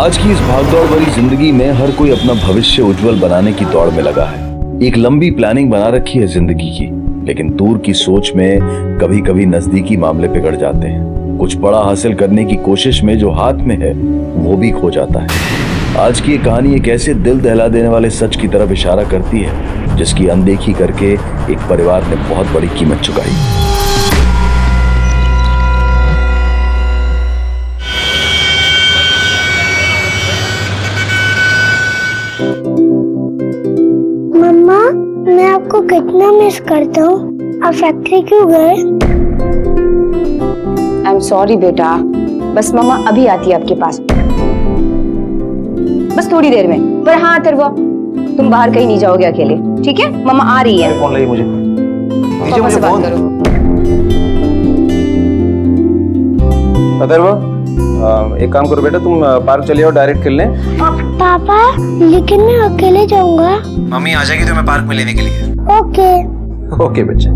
आज की इस भागदौड़ भरी जिंदगी में हर कोई अपना भविष्य उज्जवल बनाने की दौड़ में लगा है। एक लंबी प्लानिंग बना रखी है जिंदगी की, लेकिन दूर की सोच में कभी कभी नजदीकी मामले बिगड़ जाते हैं। कुछ बड़ा हासिल करने की कोशिश में जो हाथ में है वो भी खो जाता है। आज की ये कहानी एक ऐसे दिल दहला देने वाले सच की तरफ इशारा करती है जिसकी अनदेखी करके एक परिवार ने बहुत बड़ी कीमत चुकाई। मम्मा, मैं आपको कितना मिस करता हूँ। आप फैक्ट्री क्यों गए? आई एम सॉरी बेटा, बस मम्मा अभी आती है आपके पास, बस थोड़ी देर में। पर हाँ अथर्व, तुम बाहर कहीं नहीं जाओगे अकेले, ठीक है? मम्मा आ रही है। फोन लगी मुझे, पापा से बात करो। अथर्व, एक काम करो बेटा, तुम पार्क चले आओ, डायरेक्ट खेलने। पापा, लेकिन मैं अकेले जाऊंगा। मम्मी आ जाएगी तुम्हें पार्क में लेने के लिए। ओके। ओके बच्चे।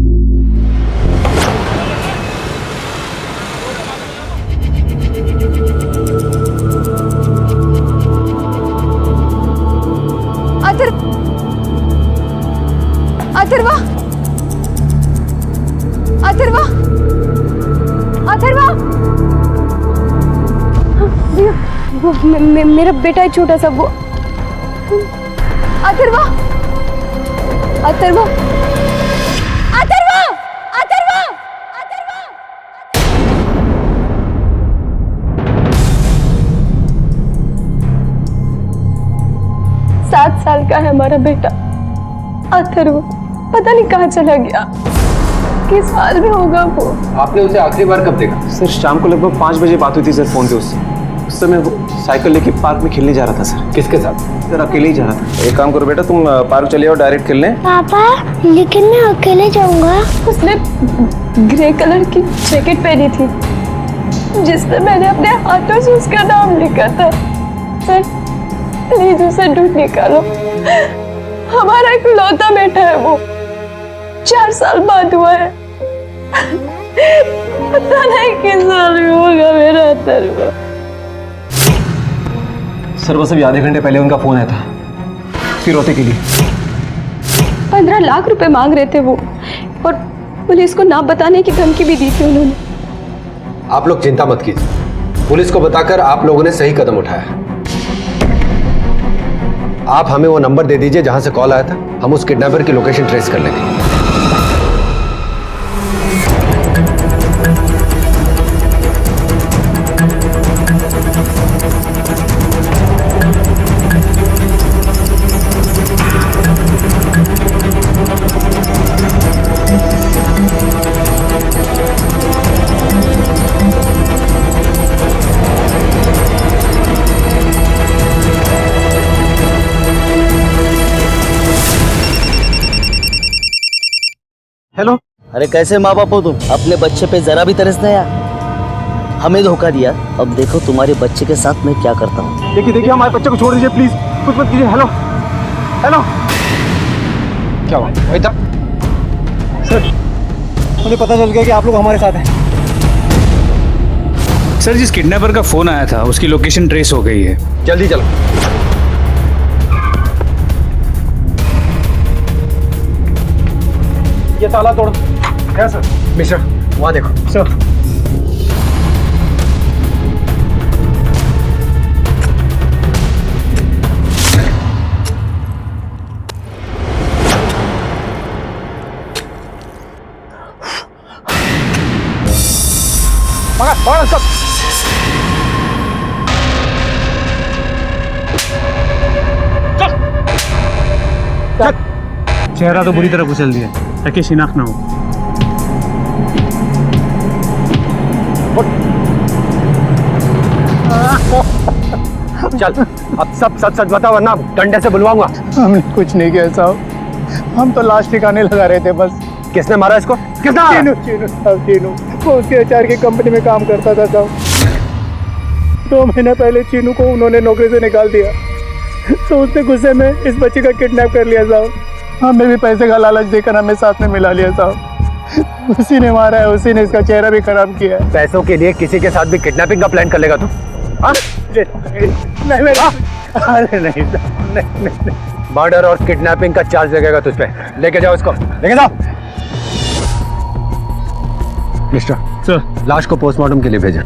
अथर्व, अथर्व, अथर्व, वो मेरा बेटा है छोटा सा, वो अथर्व, अथर्व, अथर्व, अथर्व, अथर्व। 7 साल का है हमारा बेटा अथर्व, पता नहीं कहाँ चला गया, किस हाल में होगा वो। आपने उसे आखिरी बार कब देखा? सर शाम को लगभग 5 बजे बात हुई थी सर फोन पे उससे। उस समय वो साइकिल लेके पार्क में खेलने जा रहा था सर। किसके साथ? सर अकेले ही जा रहा था। एक काम करो बेटा, तुम पार्क चले आओ, डायरेक्ट खेलने। पापा, लेकिन मैं अकेले जाऊंगा। उसने ग्रे कलर की जैकेट पहनी थी जिसमें मैंने अपने हाथों से उसका नाम लिखा था। सर प्लीज उसे ढूंढ निकालो, हमारा इकलौता बेटा है वो, 4 साल बाद हुआ है। पता नहीं किस साल में होगा मेरा अथर्व। सर बस अभी आधे घंटे पहले उनका फोन आया था फिरौते के लिए। 15 लाख रुपए मांग रहे थे वो, और पुलिस को ना बताने की धमकी भी दी थी उन्होंने। आप लोग चिंता मत कीजिए, पुलिस को बताकर आप लोगों ने सही कदम उठाया। आप हमें वो नंबर दे दीजिए जहां से कॉल आया था, हम उस किडनैपर की लोकेशन ट्रेस कर लेंगे। हेलो। अरे कैसे माँ बाप हो तुम? अपने बच्चे पे जरा भी तरस नहीं आया? हमें धोखा दिया, अब देखो तुम्हारे बच्चे के साथ मैं क्या करता हूँ। देखिए हमारे बच्चे को छोड़ दीजिए प्लीज, कुछ मत कीजिए। हेलो हेलो, क्या हुआ? सर मुझे पता चल गया कि आप लोग हमारे साथ हैं। सर जिस किडनैपर का फोन आया था उसकी लोकेशन ट्रेस हो गई है। जल्दी चलो। ये ताला तोड़। क्या सर? मिस्टर वहां देखो। सर पकड़ सब। चेहरा तो बुरी तरह कुचल दिया ताकि शिनाख्त ना हो। चल अब सब सच सच बता वरना डंडे से बुलवाऊंगा। हमने कुछ नहीं किया साहब, हम तो लाश ठिकाने लगा रहे थे बस। किसने मारा इसको? किसने मारा? चीनू साहब, चीनू वो उसके अचार की कंपनी में काम करता था साहब। 2 महीने पहले चीनू को उन्होंने नौकरी से निकाल दिया, तो उसने गुस्से में इस बच्चे का किडनैप कर लिया साहब। हमें भी पैसे का लालच देकर हमें साथ में मिला लिया साहब। उसी ने मारा है, उसी ने इसका चेहरा भी खराब किया है। पैसों के लिए किसी के साथ भी किडनैपिंग का प्लान कर लेगा तू? हाँ? नहीं मेरा अरे नहीं नहीं मर्डर और किडनैपिंग का चार्ज लगेगा तुझ पे। लेके जाओ इसको, लेके जाओ। मिस्टर सर लाश को पोस्टमार्टम के लिए भेजा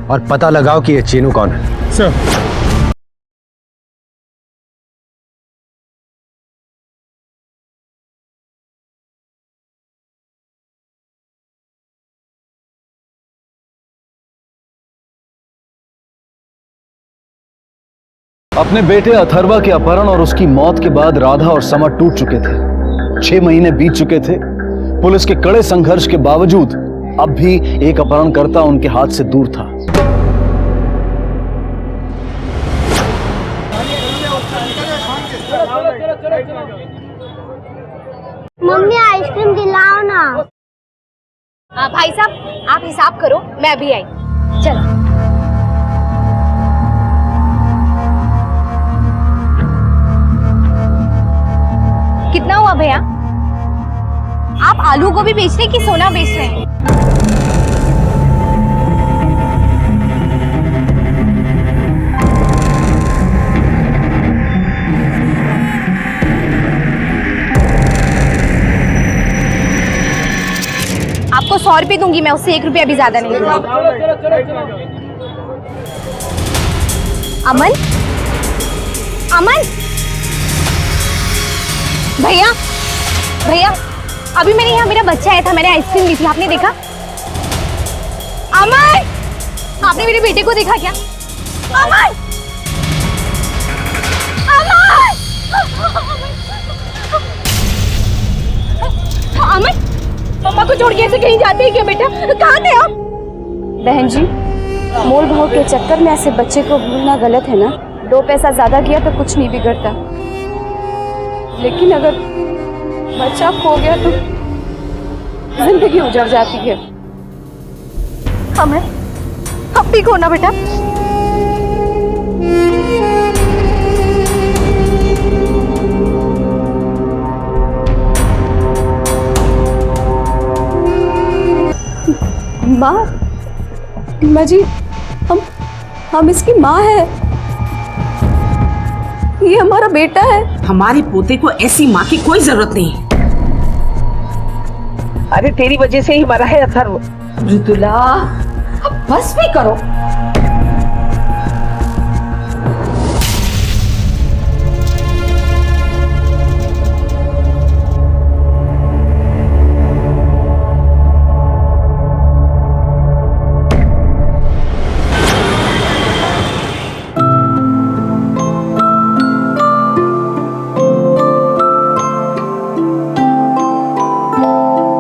और पता लगाओ कि ये चीनू कौन है। सर अपने बेटे अथर्वा के अपहरण और उसकी मौत के बाद राधा और समा टूट चुके थे। 6 महीने बीत चुके थे। पुलिस के कड़े संघर्ष के बावजूद अब भी एक अपहरणकर्ता उनके हाथ से दूर था। मम्मी आइसक्रीम दिलाओ ना। भाई साहब आप हिसाब करो, मैं अभी आई। चलो कितना हुआ भैया? आप आलू गोभी बेच रहे हैं कि सोना बेच रहे हैं? आपको 100 रुपए दूंगी मैं, उससे 1 रुपया भी ज्यादा नहीं दूंगी। अमन, अमन, भैया भैया अभी मैंने यहाँ, मेरा बच्चा आया था, मैंने आइसक्रीम ली थी, आपने देखा? अमन, आपने मेरे बेटे को देखा क्या? अमन, अमन, अमन, मम्मा को छोड़ के ऐसे कहीं जाते हैं क्या बेटा? कहाँ थे आप? बहन जी, मोल भाव के चक्कर में ऐसे बच्चे को भूलना गलत है ना। 2 पैसा ज्यादा गया तो कुछ नहीं बिगड़ता, लेकिन अगर बच्चा खो गया तो जिंदगी उजड़ जाती है। अमन, अब ठीक हो ना बेटा? माँ जी, हम इसकी माँ है। ये हमारा बेटा है। हमारे पोते को ऐसी माँ की कोई जरूरत नहीं। अरे तेरी वजह से ही मरा है अथर्व। मृदुला, अब बस भी करो।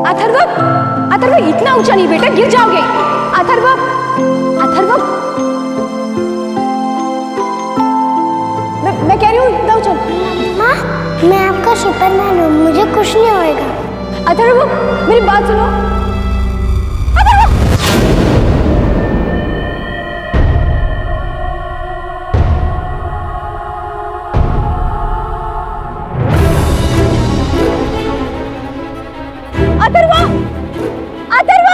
अथर्व, इतना ऊंचा नहीं बेटा, गिर जाओगे। अथर्व, अथर्व, मैं कह रही हूँ इतना ऊंचा। माँ, मैं आपका सुपरमैन हूँ, मुझे कुछ नहीं होएगा। अथर्व, मेरी बात सुनो। अथर्व, अथर्व,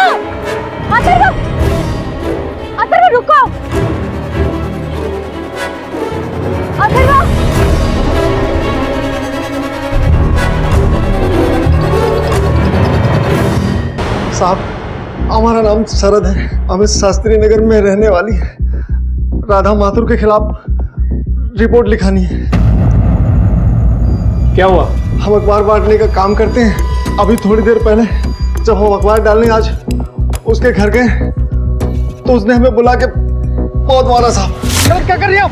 अथर्व, अथर्व रुको। अथर्व, साहब, हमारा नाम शरद है, हमें शास्त्री नगर में रहने वाली है राधा माथुर के खिलाफ रिपोर्ट लिखानी है। क्या हुआ? हम अखबार बांटने का काम करते हैं। अभी थोड़ी देर पहले जब हम अखबार डालने आज उसके घर गए तो उसने हमें बुला के बहुत मारा। साहब क्या कर रही हो?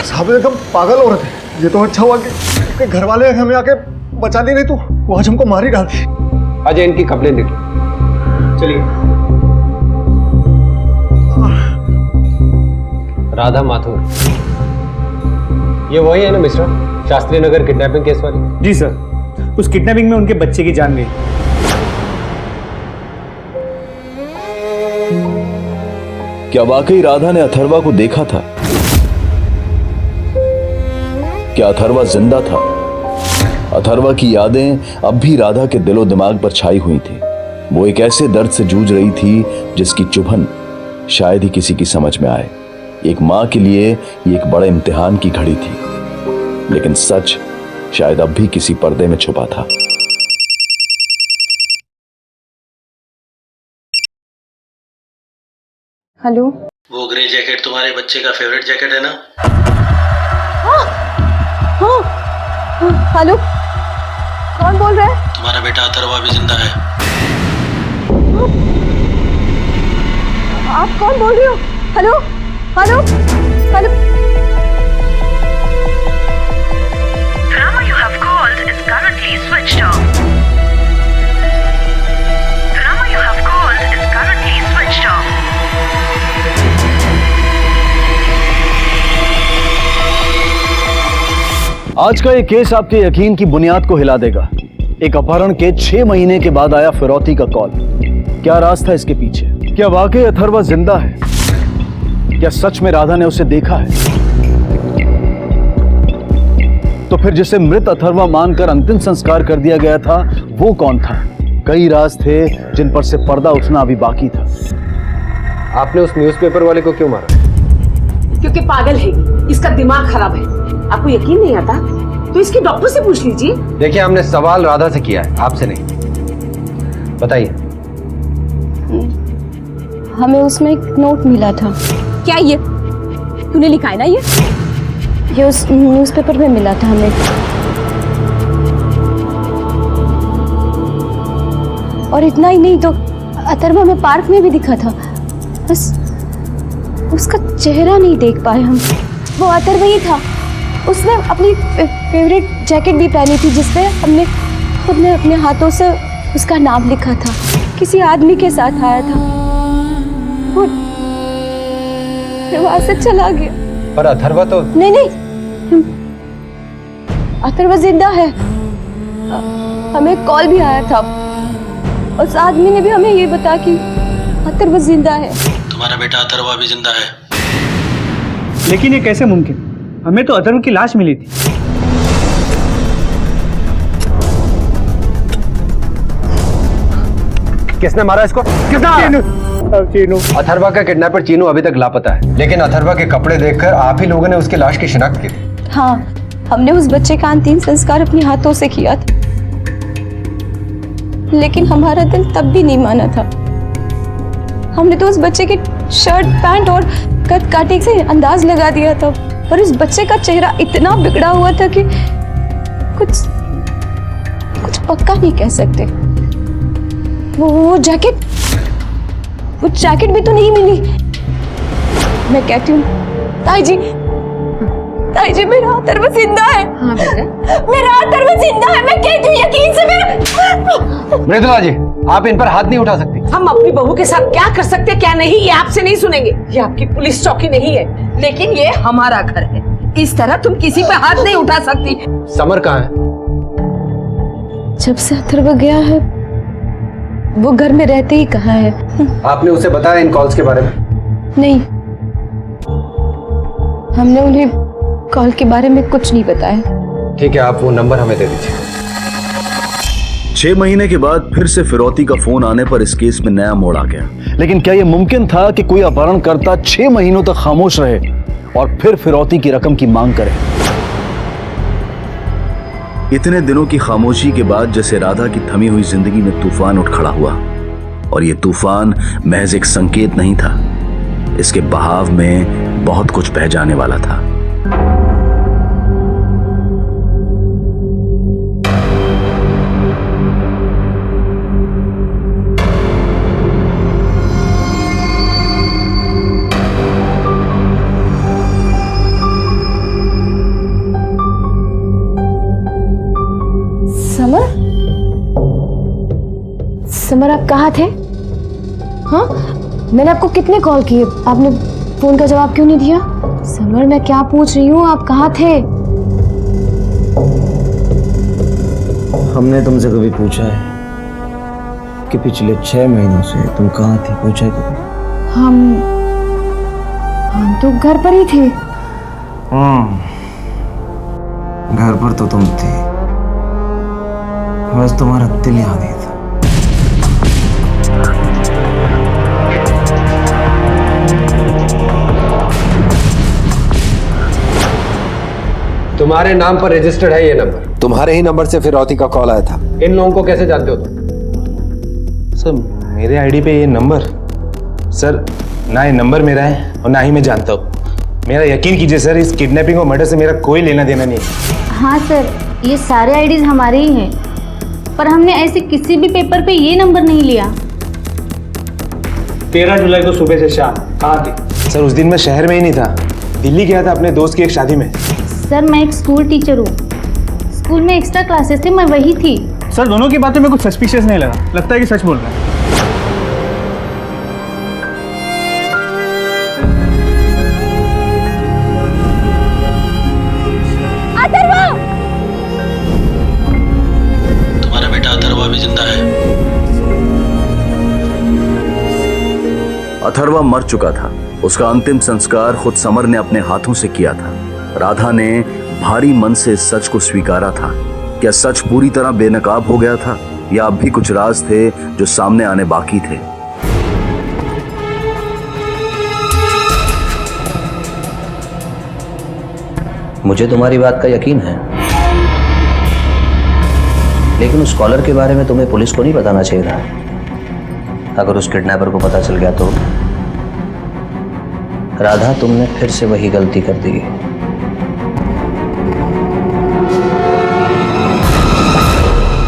साहब एकदम पागल हो रहे थे। ये तो अच्छा हुआ कि उसके घर वाले हमें आके बचा ली, नहीं तो वो आज हमको मार ही डालती। अजय, इनकी कंप्लेंट लिख लो। चलिए। राधा माथुर, ये वही है ना mister, Shastri Nagar kidnapping case वाली? जी सर, उस किडनैपिंग में उनके बच्चे की जान गई। क्या वाकई राधा ने अथर्वा को देखा था? क्या अथर्वा जिंदा था? अथर्वा की यादें अब भी राधा के दिलो दिमाग पर छाई हुई थी। वो एक ऐसे दर्द से जूझ रही थी जिसकी चुभन शायद ही किसी की समझ में आए। एक माँ के लिए ये एक बड़े इम्तिहान की घड़ी थी, लेकिन सच शायद अब भी किसी पर्दे में छुपा था। हेलो, वो ग्रे जैकेट तुम्हारे बच्चे का फेवरेट जैकेट है ना? हाँ, हेलो, कौन बोल रहा है? तुम्हारा बेटा अथर्वा भी जिंदा है। आप कौन बोल रहे हो? Hello, hello, hello. The number you have called is currently switched off. The number you have called is currently switched off. आज का ये केस आपके यकीन की बुनियाद को हिला देगा। एक अपहरण के 6 महीने के बाद आया फिरौती का कॉल। क्या राज था इसके पीछे? क्या वाकई अथर्वा जिंदा है? क्या सच में राधा ने उसे देखा है? तो फिर जिसे मृत अथर्वा मानकर अंतिम संस्कार कर दिया गया था, वो कौन था? कई राज थे जिन पर से पर्दा उठना अभी बाकी था। आपने उस न्यूज़पेपर वाले को क्यों मारा? क्योंकि पागल है, इसका दिमाग खराब है। आपको यकीन नहीं आता तो इसके डॉक्टर से पूछ लीजिए। देखिए, हमने सवाल राधा से किया है, आपसे नहीं। बताइए। हमें उसमें एक नोट मिला था। क्या ये तूने लिखा है ना? ये उस न्यूज़पेपर में मिला था हमें। और इतना ही नहीं तो अथर्वा में पार्क में भी दिखा था, बस उसका चेहरा नहीं देख पाए हम। वो अथर्वा ही था। उसने अपनी फेवरेट जैकेट भी पहनी थी जिसपे हमने खुद ने अपने हाथों से उसका नाम लिखा था। किसी आदमी के साथ आया था और फिर वहां से चला गया। पर अथर्वा तो नहीं, अथर्वा जिंदा है। हमें कॉल भी आया था। उस आदमी ने भी हमें ये बताया कि अथर्वा जिंदा है। तुम्हारा बेटा अथर्वा भी जिंदा है। लेकिन ये कैसे मुमकिन? हमें तो अथर्व की लाश मिली थी। किसने मारा इसको? चीनू। अथर्वा का किडनैपर चीनू अभी तक लापता है, लेकिन अथर्वा के कपड़े देखकर आप ही लोगों ने उसकी लाश की शिनाख्त की थी। हाँ, हमने उस बच्चे का अंतिम संस्कार अपने हाथों से किया था, लेकिन हमारा दिल तब भी नहीं माना था। हमने तो उस बच्चे के शर्ट, पैंट और कद काटे से अंदाज लगा दिया था, पर उस बच्चे का चेहरा इतना बिगड़ा हुआ था कि कुछ पक्का नहीं कह सकते। वो जैकेट भी तो नहीं मिली। मैं कहती हूँ ताई जी, मेरा अथर्वा जिंदा है। हाँ बेटा, मेरा अथर्वा जिंदा है। मैं कहती हूँ यकीन से। मृदुला जी, आप इन पर हाथ नहीं उठा सकती। हम अपनी बहू के साथ क्या कर सकते क्या नहीं, ये आपसे नहीं सुनेंगे। ये आपकी पुलिस चौकी नहीं है, लेकिन ये हमारा घर है। इस तरह तुम किसी पे हाथ नहीं उठा सकती। समर कहाँ है? जब से अथर्वा गया है, वो घर में रहते ही कहाँ है। आपने उसे बताया इन कॉल्स के बारे में? नहीं, हमने उन्हें कॉल के बारे में कुछ नहीं बताया। ठीक है, आप वो नंबर हमें दे दीजिए। 6 महीने के बाद फिर से फिरौती का फोन आने पर इस केस में नया मोड़ आ गया। लेकिन क्या यह मुमकिन था कि कोई अपहरणकर्ता 6 महीनों तक खामोश रहे और फिर फिरौती की रकम की मांग करे? इतने दिनों की खामोशी के बाद जैसे राधा की थमी हुई जिंदगी में तूफान उठ खड़ा हुआ, और ये तूफान महज एक संकेत नहीं था, इसके बहाव में बहुत कुछ बह जाने वाला था। समर, आप कहाँ थे? हाँ, मैंने आपको कितने कॉल किए, आपने फोन का जवाब क्यों नहीं दिया? समर, मैं क्या पूछ रही हूँ, आप कहाँ थे? हमने तुमसे कभी पूछा है कि पिछले 6 महीनों से तुम कहाँ थी? पूछा है कभी? हम तो घर पर ही थे। घर पर तो तुम थे, बस तुम्हारा दिल यहाँ नहीं था। तुम्हारे नाम पर रजिस्टर्ड है ये नंबर। तुम्हारे ही नंबर से फिरौती का कॉल आया था। इन लोगों को कैसे जानते हो तुम? सर मेरे आईडी पे ये नंबर, सर ना ये नंबर मेरा है और ना ही मैं जानता हूँ। मेरा यकीन कीजिए सर, इस किडनैपिंग और मर्डर से मेरा कोई लेना देना नहीं है। हाँ सर, ये सारे आईडीज हमारे ही हैं, पर हमने ऐसे किसी भी पेपर पे ये नंबर नहीं लिया। 13 जुलाई को सुबह से शाम कहाँ थी? सर उस दिन मैं शहर में ही नहीं था, दिल्ली गया था अपने दोस्त की एक शादी में। सर मैं एक स्कूल टीचर हूँ, स्कूल में एक्स्ट्रा क्लासेस थे, मैं वही थी। सर दोनों की बातें मेरे को सस्पिशियस नहीं लगा, लगता है कि सच बोल रहे हैं। तुम्हारा बेटा अथर्वा भी जिंदा है। अथर्वा मर चुका था। उसका अंतिम संस्कार खुद समर ने अपने हाथों से किया था। राधा ने भारी मन से इस सच को स्वीकारा था। क्या सच पूरी तरह बेनकाब हो गया था या अब भी कुछ राज थे जो सामने आने बाकी थे? मुझे तुम्हारी बात का यकीन है, लेकिन उस कॉलर के बारे में तुम्हें पुलिस को नहीं बताना चाहिए था। अगर उस किडनैपर को पता चल गया तो राधा, तुमने फिर से वही गलती कर दी।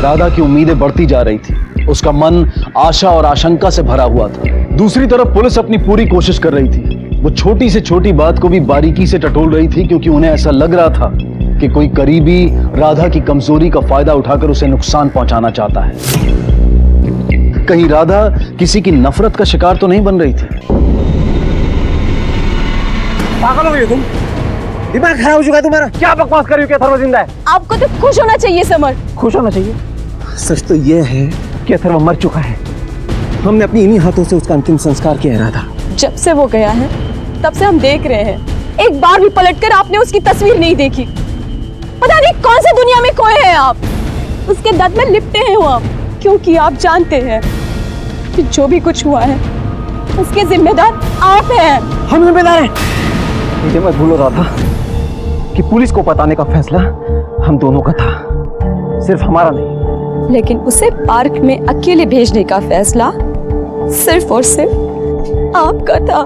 राधा की उम्मीदें बढ़ती जा रही थी। उसका मन आशा और आशंका से भरा हुआ था। दूसरी तरफ पुलिस अपनी पूरी कोशिश कर रही थी। वो छोटी से छोटी बात को भी बारीकी से टटोल रही थी, क्योंकि उन्हें ऐसा लग रहा था कि कोई करीबी राधा की कमजोरी का फायदा उठाकर उसे नुकसान पहुंचाना चाहता है। कहीं राधा किसी की नफरत का शिकार तो नहीं बन रही थी? पागल हो गए तुम? दिमाग खराब हो चुका है तुम्हारा? क्या बकवास कर रही हो कि अथर्वा जिंदा है? आपको तो खुश होना चाहिए समर। खुश होना चाहिए? सच तो यह है कि अथर्वा मर चुका है। हमने अपनी इन्हीं हाथों से उसका अंतिम संस्कार किया है। राधा, जब से वो गया है तब से हम देख रहे हैं, एक बार भी पलटकर आपने उसकी तस्वीर नहीं देखी। पता नहीं कौन सी दुनिया में खोए हैं आप। उसके दर्द में लिपटे हैं आप, क्योंकि आप जानते हैं कि जो भी कुछ हुआ है उसके जिम्मेदार आप हैं। हम जिम्मेदार हैं। मुझे मत भूलो राधा कि पुलिस को बताने का फैसला हम दोनों का था, सिर्फ हमारा नहीं। लेकिन उसे पार्क में अकेले भेजने का फैसला सिर्फ और सिर्फ आपका था।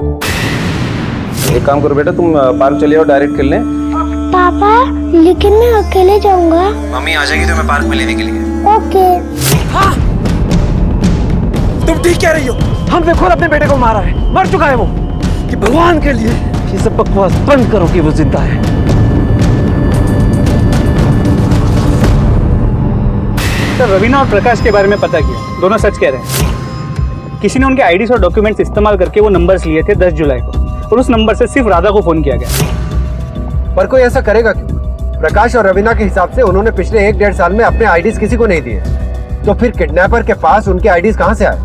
एक काम करो बेटा, तुम पार्क चले आओ, डायरेक्ट खेलने। पापा लेकिन मैं अकेले जाऊंगा। मम्मी आ जाएगी तुम्हें पार्क में लेने के लिए। ओके। हाँ? तुम ठीक कह रही हो। हमने खुद अपने बेटे को मारा है, मर चुका है वो। कि भगवान के लिए ये सब बकवास बंद करो कि वो जिंदा है। सर रवीना और प्रकाश के बारे में पता किया, दोनों सच कह रहे हैं। किसी ने उनके आईडीज और डॉक्यूमेंट्स इस्तेमाल करके वो नंबर्स लिए थे 10 जुलाई को, और उस नंबर से सिर्फ राधा को फोन किया गया। पर कोई ऐसा करेगा क्यों? प्रकाश और रवीना के हिसाब से उन्होंने पिछले 1-1.5 साल में अपने आईडीज किसी को नहीं दिए, तो फिर किडनैपर के पास उनके आईडीज कहां से आए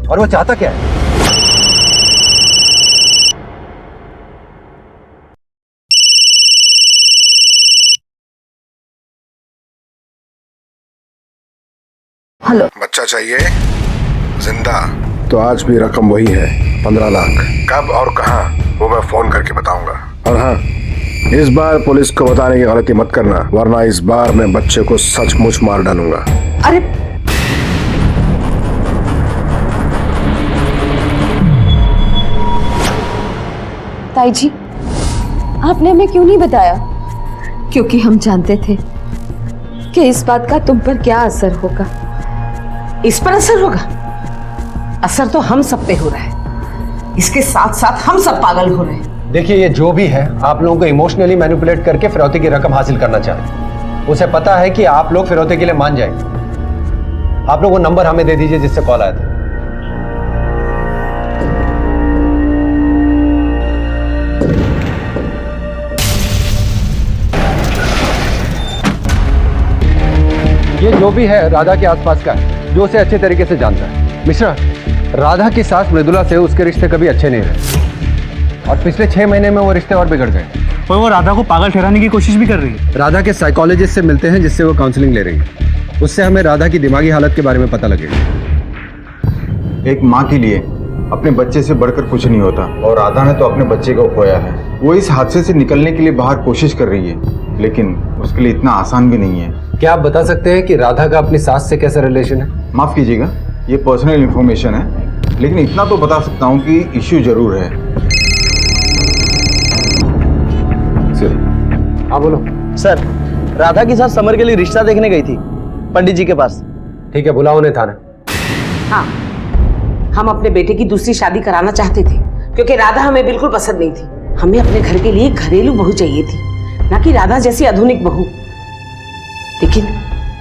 और वो चाहता क्या है? हेलो, बच्चा चाहिए जिंदा? तो आज भी रकम वही है, 15 लाख। कब और कहां वो मैं फोन करके बताऊंगा। और हाँ, इस बार पुलिस को बताने की गलती मत करना, वरना इस बार मैं बच्चे को सचमुच मार डालूंगा। अरे ताई जी, आपने हमें क्यों नहीं बताया? क्योंकि हम जानते थे कि इस बात का तुम पर क्या असर होगा। इस पर असर होगा? असर तो हम सब पे हो रहा है, इसके साथ साथ हम सब पागल हो रहे हैं। देखिए, ये जो भी है, आप लोगों को इमोशनली मैनिपुलेट करके फिरौती की रकम हासिल करना चाहे। उसे पता है कि आप लोग फिरौती के लिए मान जाएंगे। आप लोग वो नंबर हमें दे दीजिए जिससे कॉल आया था। ये जो भी है राधा के आसपास का है, जो उसे अच्छे तरीके से जानता है। मिश्रा, राधा की सास मृदुला से उसके रिश्ते कभी अच्छे नहीं रहे, और पिछले 6 महीने में वो रिश्ते और बिगड़ गए। और वो राधा को पागल ठहराने की कोशिश भी कर रही है। राधा के साइकोलॉजिस्ट से मिलते हैं, जिससे वो काउंसलिंग ले रही है। उससे हमें राधा की दिमागी हालत के बारे में पता लगेगा। एक माँ के लिए अपने बच्चे से बढ़कर कुछ नहीं होता, और राधा ने तो अपने बच्चे को खोया है। वो इस हादसे से निकलने के लिए बाहर कोशिश कर रही है, लेकिन उसके लिए इतना आसान भी नहीं है। क्या आप बता सकते हैं कि राधा का अपनी सास से कैसा रिलेशन है? माफ कीजिएगा, ये पर्सनल इंफॉर्मेशन है, लेकिन इतना तो बता सकता हूँ कि इश्यू जरूर है। हाँ बोलो। सर, राधा की सास समर के लिए रिश्ता देखने गई थी पंडित जी के पास। ठीक है, बुलाओ उन्हें थाना। हाँ, हम अपने बेटे की दूसरी शादी कराना चाहते थे, क्योंकि राधा हमें बिल्कुल पसंद नहीं थी। हमें अपने घर के लिए घरेलू बहू चाहिए थी, ना कि राधा जैसी आधुनिक बहू।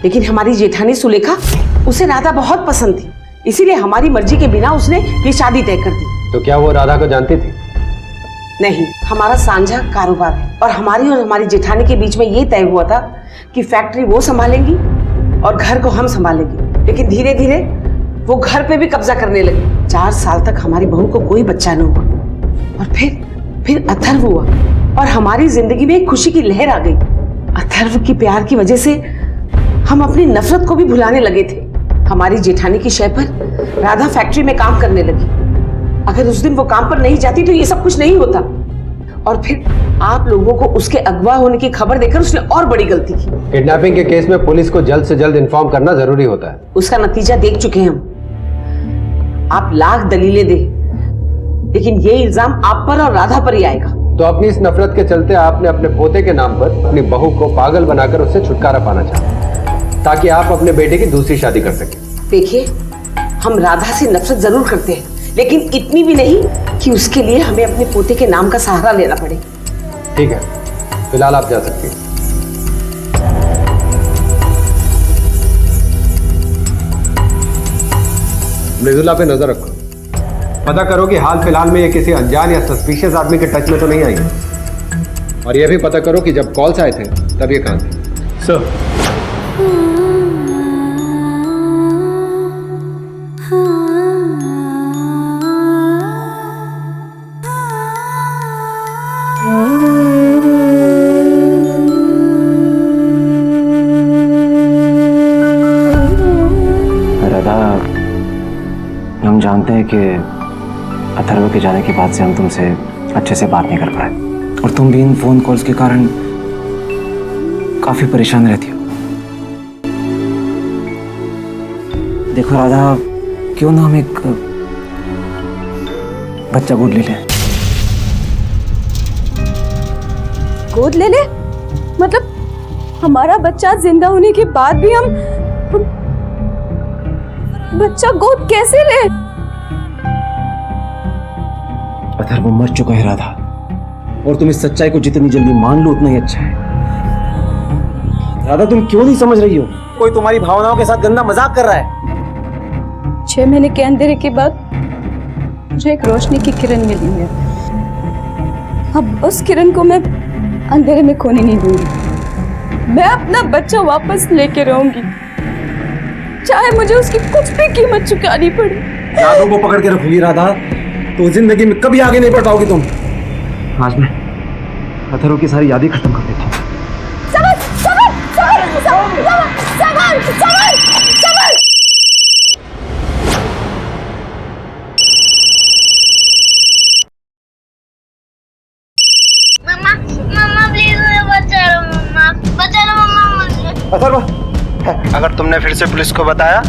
लेकिन हमारी जेठानी सुलेखा, उसे राधा बहुत पसंद थी, इसीलिए हमारी मर्जी के बिना उसने ये शादी तय कर दी। तो क्या वो राधा को जानती थी? नहीं, हमारा साझा कारोबार है और हमारी जेठानी के बीच में ये तय हुआ था कि फैक्ट्री वो संभालेंगी और घर को हम संभालेंगे। लेकिन धीरे धीरे वो घर पे भी कब्जा करने लगे। 4 साल तक हमारी बहू को कोई बच्चा न हुआ, और फिर अथर्व हुआ और हमारी जिंदगी में एक खुशी की लहर आ गई। अथर्व की प्यार की वजह से हम अपनी नफरत को भी भुलाने लगे थे। हमारी जेठानी की शय पर राधा फैक्ट्री में काम करने लगी। अगर उस दिन वो काम पर नहीं जाती तो ये सब कुछ नहीं होता। और फिर आप लोगों को उसके अगवा होने की खबर देकर उसने और बड़ी गलती की। किडनैपिंग के केस में पुलिस को जल्द से जल्द इन्फॉर्म करना जरूरी होता है। उसका नतीजा देख चुके हैं हम। आप लाख दलीलें दे, लेकिन ये इल्जाम आप पर और राधा पर ही आएगा। तो अपनी इस नफरत के चलते आपने अपने पोते के नाम पर अपनी बहू को पागल बनाकर उससे छुटकारा पाना चाहा, ताकि आप अपने बेटे की दूसरी शादी कर सकें। देखिए, हम राधा से नफरत जरूर करते हैं, लेकिन इतनी भी नहीं कि उसके लिए हमें अपने पोते के नाम का सहारा लेना पड़े। ठीक है, फिलहाल आप जा सकती हैं। मृदुला पे नजर रखो, पता करो कि हाल फिलहाल में ये किसी अनजान या सस्पिशियस आदमी के टच में तो नहीं आई है। और ये भी पता करो कि जब कॉल्स आए थे तब ये कहां थे। सर, हम जानते हैं कि अथर्व के जाने के बाद से हम तुमसे अच्छे से बात नहीं कर पाए, और तुम भी इन फोन कॉल्स के कारण काफी परेशान रहती हो। देखो राधा, क्यों ना हम एक बच्चा गोद ले लें। गोद ले ले? मतलब हमारा बच्चा जिंदा होने के बाद भी हम बच्चा गोद कैसे ले? अथर्व मर चुका है राधा, और तुम इस सच्चाई को जितनी जल्दी मान लो उतना ही अच्छा है। राधा, तुम क्यों नहीं समझ रही हो? कोई तुम्हारी भावनाओं के साथ गंदा मजाक कर रहा है। 6 महीने के अंधेरे के बाद मुझे एक रोशनी की किरण मिली है। अब उस किरण को मैं अंधेरे में खोने नहीं दूंगी। मैं अपना बच्चा वापस लेके रहूंगी, चाहे मुझे उसकी कुछ भी कीमत चुकानी पड़े। यादों को पकड़ के रखोगी राधा, तो जिंदगी में कभी आगे नहीं बढ़ पाओगी तुम। आज मैं अथर्व की सारी यादें खत्म कर देता हूँ। मम्मा प्लीज मुझे बचा लो, मम्मा मुझे। अथर्व, अगर तुमने फिर से पुलिस को बताया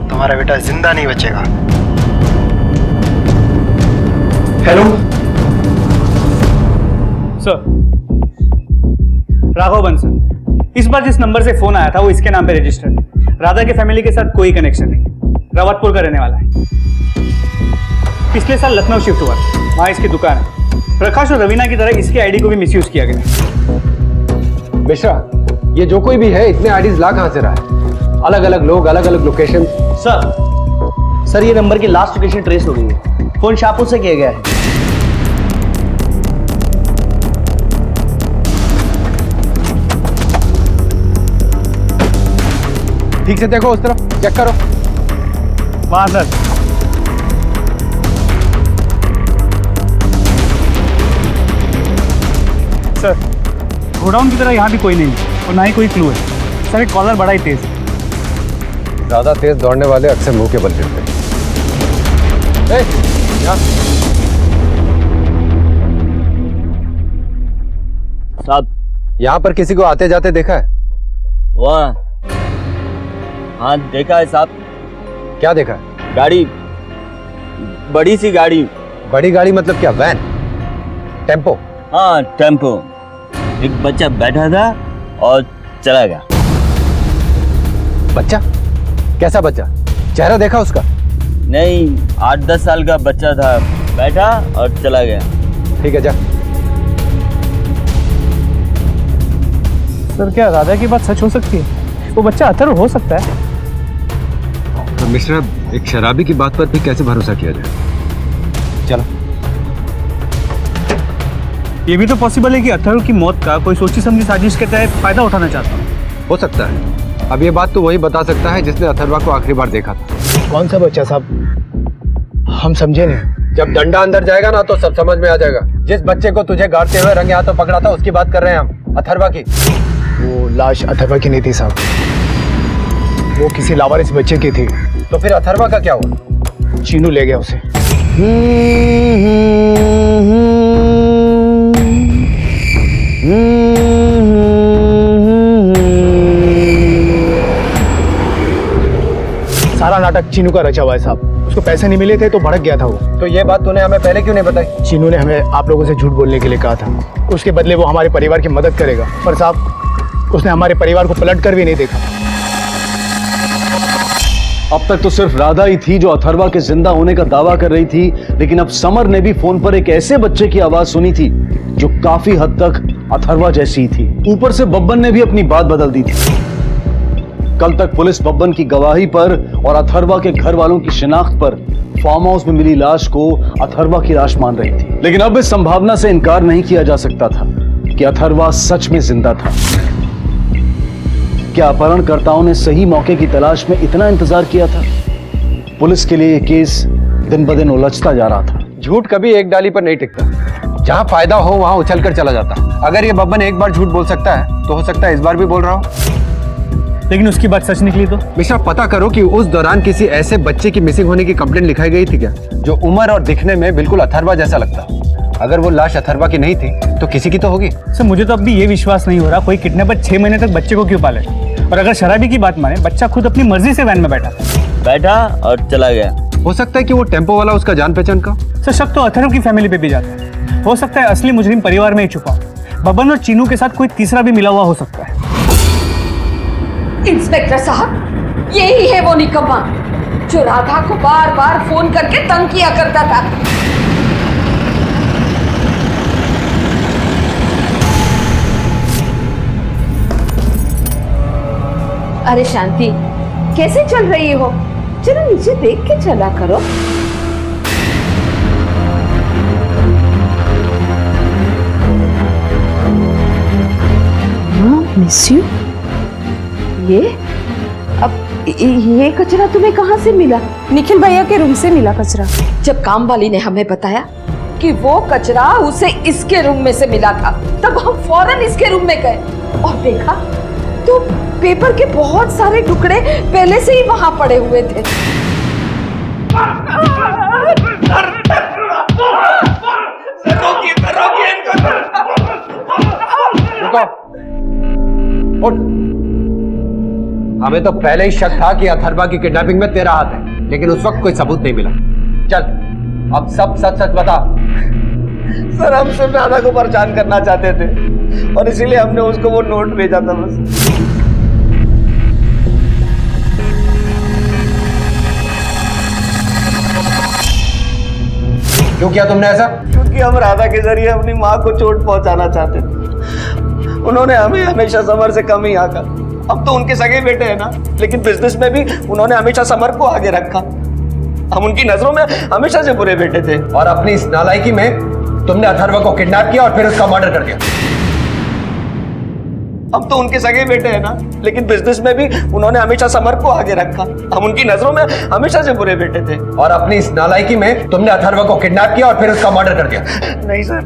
तुम्हारा बेटा जिंदा नहीं बचेगा। हेलो सर, राघव बंसल, इस बार जिस नंबर से फोन आया था वो इसके नाम पे रजिस्टर्ड है। राधा के फैमिली के साथ कोई कनेक्शन नहीं, रावतपुर का रहने वाला है। पिछले साल लखनऊ शिफ्ट हुआ, वहां इसकी दुकान है। प्रकाश और रवीना की तरह इसके आईडी को भी मिसयूज किया गया। मिश्रा, ये जो कोई भी है इतने आईडीज ला कहां से रहा है? अलग अलग लोग, अलग अलग लोकेशन। सर ये नंबर की लास्ट लोकेशन ट्रेस हो गई है। फोन शाहपुर से किया गया है। ठीक से देखो, उस तरफ चेक करो। वहां सर। सर, गोडाउन की तरह यहाँ भी कोई नहीं है और ना ही कोई क्लू है। सर, एक कॉलर बड़ा ही तेज है। ज्यादा तेज दौड़ने वाले अक्सर मुंह के बल गिरते हैं। साहब, यहाँ पर किसी को आते जाते देखा है? वाह, हाँ देखा है साहब। क्या देखा है? गाड़ी, बड़ी सी गाड़ी। बड़ी गाड़ी मतलब क्या, वैन, टेम्पो? हाँ टेम्पो। एक बच्चा बैठा था और चला गया। बच्चा? कैसा बच्चा? चेहरा देखा उसका? नहीं, 8-10 साल का बच्चा था, बैठा और चला गया। ठीक है, जा। सर क्या राधा की बात सच हो सकती है? वो बच्चा अथर्व हो सकता है। तो मिश्रा, एक शराबी की बात पर भी कैसे भरोसा किया जाए? चलो। ये भी तो पॉसिबल है कि अथर्व की मौत का कोई सोची समझी साजिश के तहत फायदा उठाना चाहता हूँ। हो सकता है। अब ये बात तो वही बता सकता है जिसने अथर्वा को आखिरी बार देखा था। कौन सा बच्चा साहब? हम समझे नहीं। जब डंडा अंदर जाएगा ना तो सब समझ में आ जाएगा। जिस बच्चे को तुझे गाड़ते हुए रंगे हाथों पकड़ा था उसकी बात कर रहे हैं हम, अथर्वा की। वो लाश अथर्वा की नहीं थी साहब, वो किसी लावारिस बच्चे की थी। तो फिर अथर्वा का क्या हुआ? चीनू ले गया उसे। सारा नाटक चीनू का रचा हुआ है साहब। उसको पैसे नहीं मिले थे तो भड़क गया था वो। तो ये बात तूने हमें पहले क्यों नहीं बताई? चीनू ने हमें आप लोगों से झूठ बोलने के लिए कहा था। उसके बदले वो हमारे परिवार की मदद करेगा, पर साहब उसने हमारे परिवार को पलट कर भी नहीं देखा। अब तक तो सिर्फ राधा ही थी जो अथर्वा के जिंदा होने का दावा कर रही थी, लेकिन अब समर ने भी फोन पर एक ऐसे बच्चे की आवाज सुनी थी जो काफी हद तक अथर्वा जैसी ही थी। ऊपर से बब्बन ने भी अपनी बात बदल दी थी। कल तक पुलिस बब्बन की गवाही पर और अथर्वा के घर वालों की शिनाख्त पर फार्म हाउस में मिली लाश को अथर्वा की लाश मान रही थी, लेकिन अब इस संभावना से इनकार नहीं किया जा सकता था कि अथर्वा सच में जिंदा था। क्या अपहरणकर्ताओं ने सही मौके की तलाश में इतना इंतजार किया था? पुलिस के लिए यह केस दिन ब दिन उलझता जा रहा था। झूठ कभी एक डाली पर नहीं टिकता। जहां फायदा हो वहां उछल कर चला जाता। अगर ये बब्बन एक बार झूठ बोल सकता है तो हो सकता है इस बार भी बोल रहा हो। लेकिन उसकी बात सच निकली तो? मिश्रा, पता करो कि उस दौरान किसी ऐसे बच्चे की मिसिंग होने की कंप्लेंट लिखाई गई थी क्या, जो उम्र और दिखने में बिल्कुल अथर्वा जैसा लगता। अगर वो लाश अथर्वा की नहीं थी तो किसी की तो होगी। सर मुझे तो अब भी ये विश्वास नहीं हो रहा कोई किडनैपर 6 महीने तक बच्चे को क्यों पाले। और अगर शराबी की बात माने, बच्चा खुद अपनी मर्जी से वैन में बैठा और चला गया। हो सकता है कि वो टेम्पो वाला उसका जान पहचान का। सर शक तो अथर्व की फैमिली पे भी जाता है। हो सकता है असली मुजरिम परिवार में ही छुपा हो। बब्बन और चीनू के साथ कोई तीसरा भी मिला हुआ हो सकता है। इंस्पेक्टर साहब, यही है वो निकम्मा जो राधा को बार बार फोन करके तंग किया करता था। अरे शांति, कैसे चल रही हो? जरा नीचे देख के चला करो। Miss you. ये कचरा तुम्हें कहाँ से मिला? निखिल भैया के रूम से मिला कचरा। जब काम वाली ने हमें बताया कि वो कचरा उसे इसके रूम में से मिला था, तब हम फौरन इसके रूम में गए और देखा तो पेपर के बहुत सारे टुकड़े पहले से ही वहां पड़े हुए थे। हमें तो पहले ही शक था कि अथर्वा की किडनैपिंग में तेरा हाथ है, लेकिन उस वक्त कोई सबूत नहीं मिला। चल अब सब सच सच बता। सर हम सिर्फ राधा को परेशान करना चाहते थे और इसीलिए हमने उसको वो नोट भेजा था बस। क्यों किया तुमने ऐसा? क्योंकि हम राधा के जरिए अपनी माँ को चोट पहुंचाना चाहते थे। उन्होंने हमें हमेशा समर से कम ही आका। अब तो उनके सगे बेटे हैं ना, लेकिन बिजनेस में भी उन्होंने हमेशा समर को आगे रखा। हम उनकी नजरों में हमेशा से बुरे बेटे थे। और अपनी इस नालायकी में तुमने अथर्वा को किडनैप किया और फिर उसका मर्डर कर दिया। अब तो उनके सगे बेटे हैं ना, लेकिन बिजनेस में भी उन्होंने हमेशा समर को आगे रखा। हम उनकी नजरों में हमेशा से बुरे बेटे थे। और अपनी इस नालायकी में तुमने अथर्वा को किडनैप किया और फिर उसका मर्डर कर दिया। नहीं सर,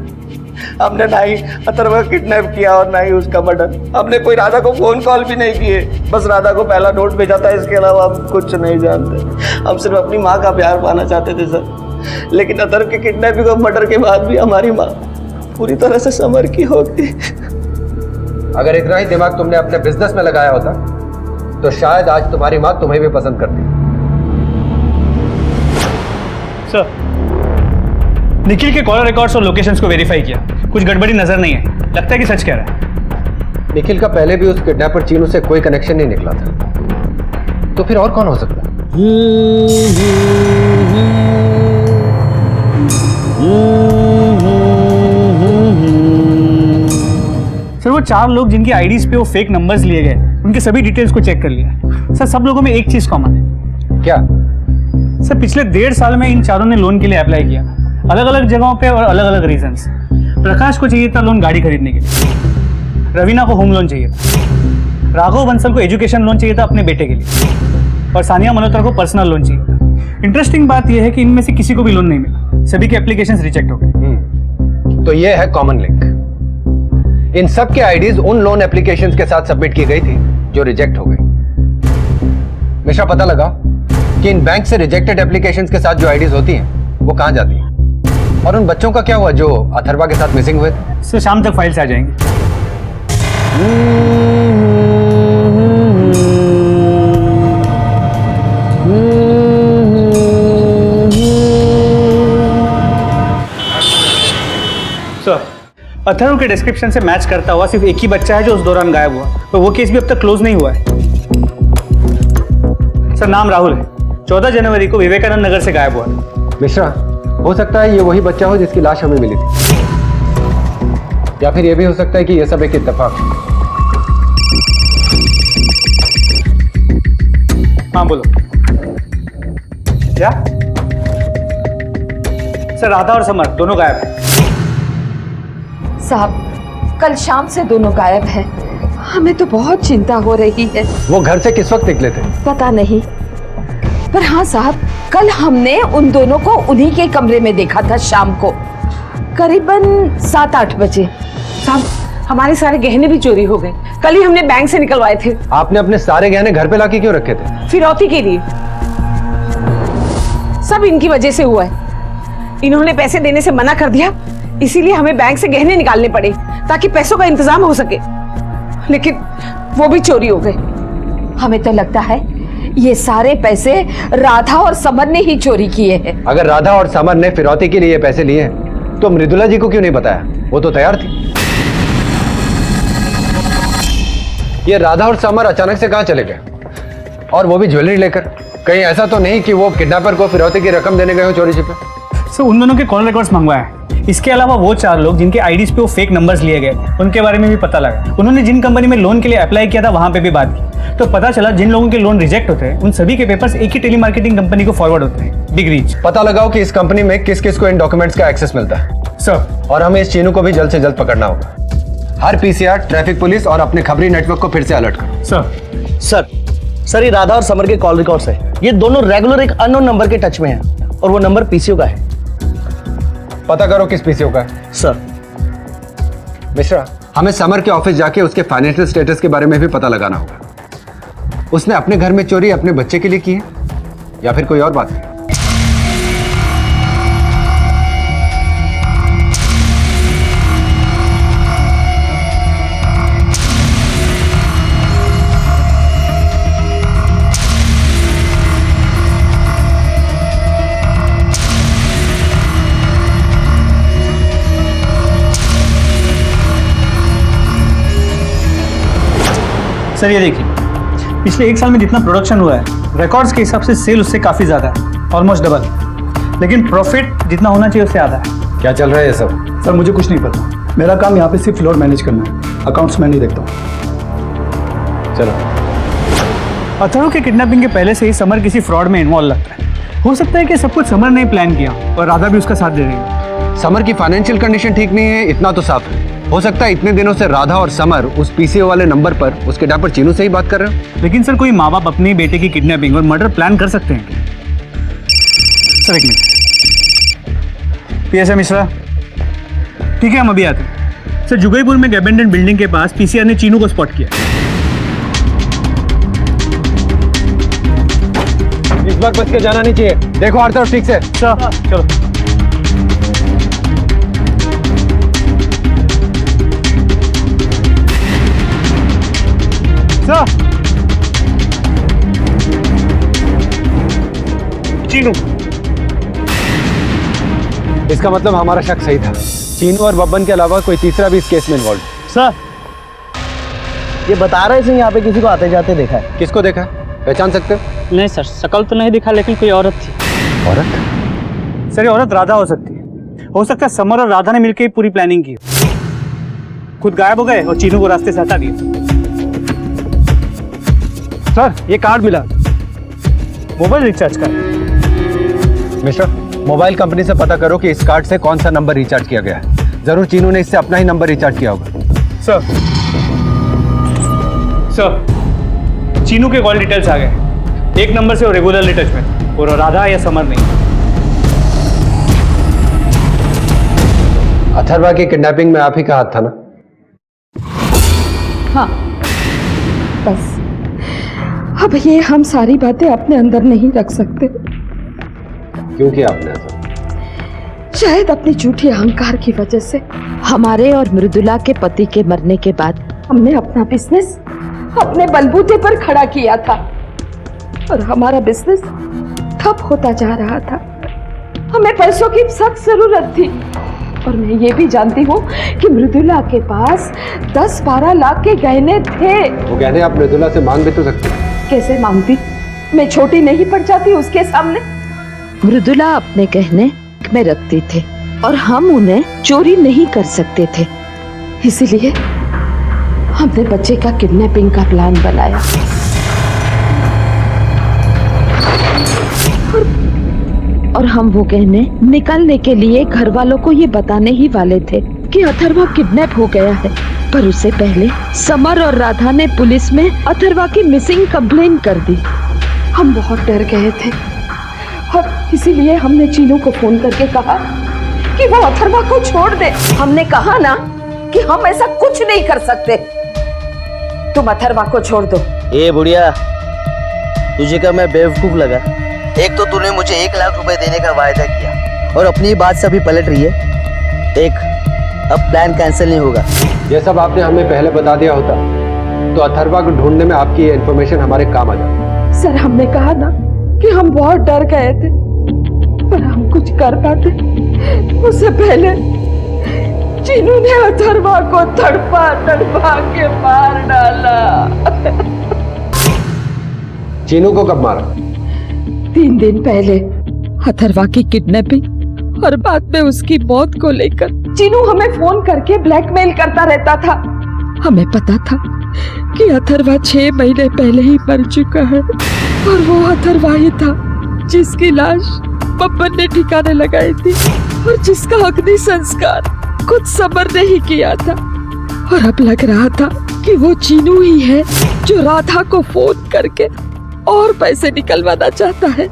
हमने ना ही अथर्व को किडनैप किया और ना ही उसका मर्डर। हमने कोई राधा को फोन कॉल भी नहीं किए, बस राधा को पहला नोट भेजा था, इसके अलावा हम कुछ नहीं जानते। हम सिर्फ अपनी माँ का प्यार पाना चाहते थे सर, लेकिन अथर्व के किडनैपिंग और मर्डर के बाद भी हमारी माँ पूरी तरह से समर की हो गई। अगर इतना ही दिमाग तुमने अपने बिजनेस में लगाया होता तो शायद आज तुम्हारी माँ तुम्हें भी पसंद करती। सर, निखिल के कॉलर रिकॉर्ड्स और लोकेशंस को वेरीफाई किया, कुछ गड़बड़ी नजर नहीं है, लगता है कि सच कह रहा है। निखिल का पहले भी उस किडनैपर चीनू से कोई कनेक्शन नहीं निकला था, तो फिर और कौन हो सकता है? सर, वो 4 लोग जिनकी आईडीज पे वो फेक नंबर्स लिए गए, उनके सभी डिटेल्स को चेक कर लिया। सर, सब लोगों में एक चीज कॉमन है। क्या? सर, पिछले 1.5 साल में इन चारों ने लोन के लिए अप्लाई किया, अलग अलग जगहों पे और अलग अलग रीजंस। प्रकाश को चाहिए था लोन गाड़ी खरीदने के लिए, रवीना को होम लोन चाहिए था, राघव बंसल को एजुकेशन लोन चाहिए था अपने बेटे के लिए, और सानिया मल्होत्रा को पर्सनल लोन चाहिए था। इंटरेस्टिंग बात यह है कि इनमें से किसी को भी लोन नहीं मिला, सभी के एप्लीकेशंस रिजेक्ट हो गए। तो ये है कॉमन लिंक। इन सब के आईडीज उन लोन एप्लीकेशंस के साथ सबमिट की गई थी जो रिजेक्ट हो गई। मिश्रा, पता लगा कि इन बैंक से रिजेक्टेड एप्लीकेशंस के साथ जो आईडीज होती हैं वो कहां जाती हैं, और उन बच्चों का क्या हुआ जो अथर्वा के साथ मिसिंग हुए थे? सर, शाम तक फाइल्स आ जाएंगी। सर, अथर्व के डिस्क्रिप्शन से मैच करता हुआ सिर्फ एक ही बच्चा है जो उस दौरान गायब हुआ, तो वो केस भी अब तक क्लोज नहीं हुआ है। सर, नाम राहुल है, 14 जनवरी को विवेकानंद नगर से गायब हुआ था। मिश्रा, हो सकता है ये वही बच्चा हो जिसकी लाश हमें मिली थी, या फिर ये भी हो सकता है कि ये सब एक इत्तेफाक है। हाँ, बोलो। क्या? सर, राधा और समर दोनों गायब हैं। साहब, कल शाम से दोनों गायब हैं। हमें तो बहुत चिंता हो रही है। वो घर से किस वक्त निकले थे? पता नहीं, पर हाँ साहब, कल हमने उन दोनों को उन्हीं के कमरे में देखा था शाम को, करीबन 7-8 बजे। साहब, हमारे सारे गहने भी चोरी हो गए। कल ही हमने बैंक से निकलवाए थे। आपने अपने सारे गहने घर पे लाके क्यों रखे थे? फिरौती के लिए। सब इनकी वजह से हुआ है। इन्होंने पैसे देने से मना कर दिया, इसीलिए हमें बैंक से गहने निकालने पड़े ताकि पैसों का इंतजाम हो सके, लेकिन वो भी चोरी हो गए। हमें तो लगता है ये सारे पैसे राधा और समर ने ही चोरी किए हैं। अगर राधा और समर ने फिरौती के लिए ये पैसे लिए हैं, तो मृदुला जी को क्यों नहीं बताया? वो तो तैयार थी। ये राधा और समर अचानक से कहां चले गए, और वो भी ज्वेलरी लेकर? कहीं ऐसा तो नहीं कि वो किडनैपर को फिरौती की रकम देने गए हो चोरी छिपे? सर, उन दोनों के कॉल रिकॉर्ड्स मंगवाए। इसके अलावा वो 4 लोग जिनके आईडीज पे वो फेक नंबर्स लिए गए, उनके बारे में भी पता लगा। उन्होंने जिन कंपनी में लोन के लिए अप्लाई किया था वहां पे भी बात की, तो पता चला जिन लोगों के लोन रिजेक्ट होते हैं उन सभी के पेपर्स एक ही टेलीमार्केटिंग कंपनी को फॉरवर्ड होते हैं, बिग रीच। पता लगाओ कि इस कंपनी में किस किस को इन डॉक्यूमेंट्स का एक्सेस मिलता है सर, और हमें इस चीनू को भी जल्द से जल्द पकड़ना होगा। हर पीसीआर, ट्रैफिक पुलिस और अपने खबरी नेटवर्क को फिर से अलर्ट करो। सर, ये राधा और समर के कॉल रिकॉर्ड्स है। ये दोनों रेगुलर एक अननोन नंबर के टच में हैं, और वो नंबर पीसीओ का है। पता करो किस पीसीओ का है। सर, मिश्रा, हमें समर के ऑफिस जाके उसके फाइनेंशियल स्टेटस के बारे में भी पता लगाना होगा। उसने अपने घर में चोरी अपने बच्चे के लिए की है या फिर कोई और बात है? सर, ये देखिए, पिछले 1 साल में जितना प्रोडक्शन हुआ है रिकॉर्ड्स के हिसाब से सेल उससे काफ़ी ज़्यादा है, ऑलमोस्ट डबल, लेकिन प्रॉफिट जितना होना चाहिए उससे आधा है। क्या चल रहा है ये सब? सर, मुझे कुछ नहीं पता। मेरा काम यहाँ पे सिर्फ फ्लोर मैनेज करना है, अकाउंट्स मैं नहीं देखता हूँ। चलो। अथर्व के किडनैपिंग के पहले से ही समर किसी फ्रॉड में इन्वॉल्व लगता है। हो सकता है कि सब कुछ समर ने ही प्लान किया और राधा भी उसका साथ दे रही है। समर की फाइनेंशियल कंडीशन ठीक नहीं है, इतना तो साफ है। हो सकता है इतने दिनों से राधा और समर उस पीसीओ वाले नंबर पर उसके किडनैपर चीनू से ही बात कर रहे हो। लेकिन सर, कोई माँ बाप अपने बेटे की किडनैपिंग और मर्डर प्लान कर सकते हैं? सर, एक मिनट। पीएसए मिश्रा, ठीक है, हम अभी आते हैं। सर, जुगईपुर में गैबेंडन बिल्डिंग के पास पीसीआर ने चीनू को स्पॉट किया। इस बार बच के जाना नहीं चाहिए। देखो हर तरफ ठीक से। सर चलो। सर, चीनू। इसका मतलब हमारा शक सही था। चीनू और बब्बन के अलावा कोई तीसरा भी इस केस में इन्वॉल्व। सर, ये बता रहे थे यहाँ पे किसी को आते जाते देखा है। किसको देखा? पहचान सकते हो? नहीं सर, शक्ल तो नहीं दिखा, लेकिन कोई औरत थी। औरत? सर, ये औरत राधा हो सकती है। हो सकता है समर और राधा ने मिलकर पूरी प्लानिंग की, खुद गायब हो गए और चीनू को रास्ते से हटा दिया। सर, ये कार्ड मिला। मोबाइल रिचार्ज का है। मिस्टर, मोबाइल कंपनी से पता करो कि इस कार्ड से कौन सा नंबर रिचार्ज किया गया है। जरूर चीनू ने इससे अपना ही नंबर रिचार्ज किया होगा। सर, चीनू के कॉल डिटेल्स आ गए। एक नंबर से वो रेगुलरली टच में, और राधा या समर नहीं। अथर्वा की किडनैपिंग में आप ही का हाथ था ना? हाँ, बस अब ये हम सारी बातें अपने अंदर नहीं रख सकते। क्यों किया आपने ऐसा? शायद अपनी झूठी अहंकार की वजह से। हमारे और मृदुला के पति के मरने के बाद हमने अपना बिजनेस अपने बलबूते पर खड़ा किया था और हमारा बिजनेस ठप होता जा रहा था। हमें पैसों की सख्त जरूरत थी और मैं ये भी जानती हूँ कि मृदुला के पास 10-12 लाख के गहने थे। वो गहने आप मृदुला से मांग भी तो सकते। कैसे मांगती? मैं छोटी नहीं पड़ जाती उसके सामने? मृदुला अपने गहने में रखती थे और हम उन्हें चोरी नहीं कर सकते थे, इसीलिए हमने बच्चे का किडनैपिंग का प्लान बनाया। और हम वो गहने निकालने के लिए घर वालों को ये बताने ही वाले थे कि अथर्वा किडनैप हो गया है। पर उससे पहले समर और राधा ने पुलिस में अथर्वा की मिसिंग कंप्लेन कर दी। हम बहुत डर गए थे और इसीलिए हमने चीनू को फोन करके कहा कि वो अथर्वा को छोड़ दे। हमने कहा ना कि हम ऐसा कुछ नहीं कर सकते, तुम अथर्वा को छोड़ दो। ए बुढ़िया, तुझे क्या मैं बेवकूफ लगा? एक तो तूने मुझे 1 लाख रुपए देने का वायदा किया और अपनी बात से अभी पलट रही है। देख, अब प्लान कैंसिल नहीं होगा। ये सब आपने हमें पहले बता दिया होता तो अथर्वा को ढूंढने में आपकी ये इन्फॉर्मेशन हमारे काम आ जाती। सर, हमने कहा ना कि हम बहुत डर गए थे, पर हम कुछ कर पाते उससे पहले चीनू ने अथर्वा को तड़पा तड़पा के मार डाला। चीनू को कब मारा? 3 दिन पहले। अथर्वा की किडनैपिंग और बाद में उसकी मौत को लेकर चीनू हमें फोन करके ब्लैकमेल करता रहता था। हमें पता था कि अथर्वा 6 महीने पहले ही मर चुका है और वो अथर्वा ही था जिसकी लाश बब्बन ने ठिकाने लगाई थी और जिसका अग्नि संस्कार खुद समर ने ही किया था। और अब लग रहा था कि वो चीनू ही है जो राधा को फोन करके और पैसे निकलवाना चाहता है।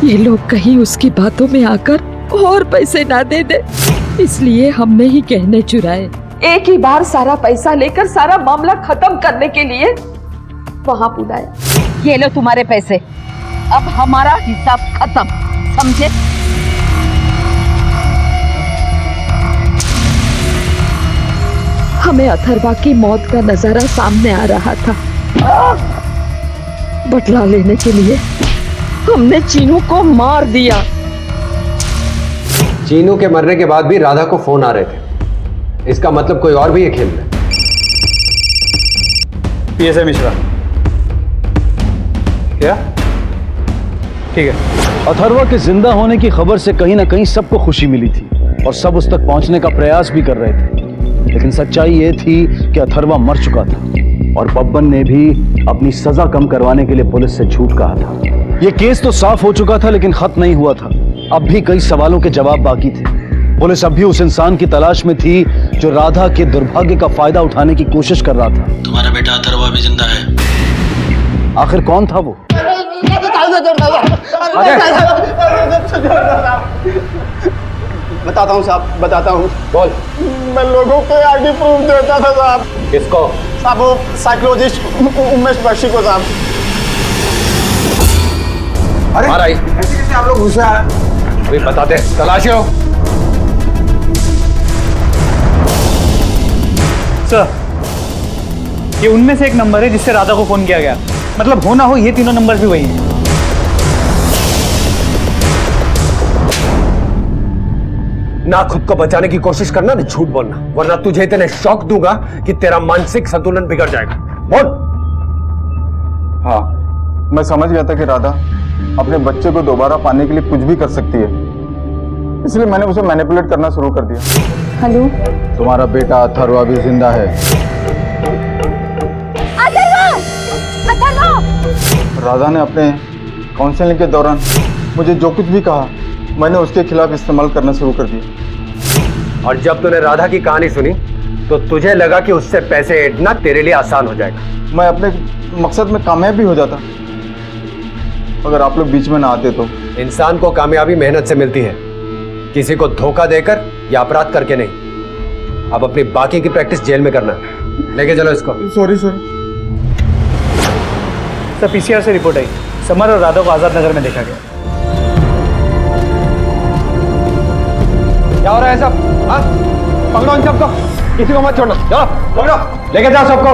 ये लोग कहीं उसकी बातों में आकर और पैसे ना दे दे, इसलिए हमने ही गहने चुराए। एक ही बार सारा पैसा लेकर सारा मामला खत्म करने के लिए वहां बुलाया। ये लो तुम्हारे पैसे, अब हमारा हिसाब खत्म, समझे? हमें अथर्वा की मौत का नजारा सामने आ रहा था। बदला लेने के लिए हमने चीनू को मार दिया। चीनू के मरने के बाद भी राधा को फोन आ रहे थे, इसका मतलब कोई और भी है खेल में। पीएसआई मिश्रा, क्या? ठीक है। अथर्वा के जिंदा होने की खबर से कहीं ना कहीं सबको खुशी मिली थी और सब उस तक पहुंचने का प्रयास भी कर रहे थे, लेकिन सच्चाई ये थी कि अथर्वा मर चुका था और बब्बन ने भी अपनी सजा कम करवाने के लिए पुलिस से झूठ कहा था। ये केस तो साफ हो चुका था लेकिन खत्म नहीं हुआ था। अब भी कई सवालों के जवाब बाकी थे। पुलिस अब भी उस इंसान की तलाश में थी जो राधा के दुर्भाग्य का फायदा उठाने की कोशिश कर रहा था। तुम्हारा बेटा अथर्वा भी जिंदा है। आखिर कौन था वो? बताता हूँ साहब, बताता हूँ। बोल। मैं लोगों के आईडी प्रूफ देता था साहब। किसको? साहब वो साइकोलॉजिस्ट उमेश बख्शी को साहब। अरे मारा ऐसे कैसे आप लोग घुसे आए? अभी बताते, तलाशी हो। सर, ये उनमें से एक नंबर है जिससे राधा को फोन किया गया। मतलब हो ना हो ये तीनों नंबर भी वही हैं। ना खुद को बचाने की कोशिश करना, ना झूठ बोलना, वरना तुझे इतने शौक दूंगा कि तेरा मानसिक संतुलन बिगड़ जाएगा। बोल। हाँ, मैं समझ गया था कि राधा अपने बच्चे को दोबारा पाने के लिए कुछ भी कर सकती है, इसलिए मैंने उसे मैनिपुलेट करना शुरू कर दिया। हेलो, तुम्हारा बेटा अथर्व अभी जिंदा है। राधा ने अपने काउंसलिंग के दौरान मुझे जो कुछ भी कहा, मैंने उसके खिलाफ इस्तेमाल करना शुरू कर दिया। और जब तूने राधा की कहानी सुनी तो तुझे लगा कि उससे पैसे ऐंठना तेरे लिए आसान हो जाएगा। मैं अपने मकसद में कामयाब भी हो जाता अगर आप लोग बीच में ना आते तो। इंसान को कामयाबी मेहनत से मिलती है, किसी को धोखा देकर या अपराध करके नहीं। अब अपनी बाकी की प्रैक्टिस जेल में करना। लेके चलो इसको। Sorry sir. सर, पीसीआर से रिपोर्ट आई, समर और राधा को आजाद नगर में देखा गया। क्या हो रहा है सब? हाँ, पकड़ो इन सबको, किसी को मत छोड़ना। चलो पकड़ो, लेके जाओ सबको।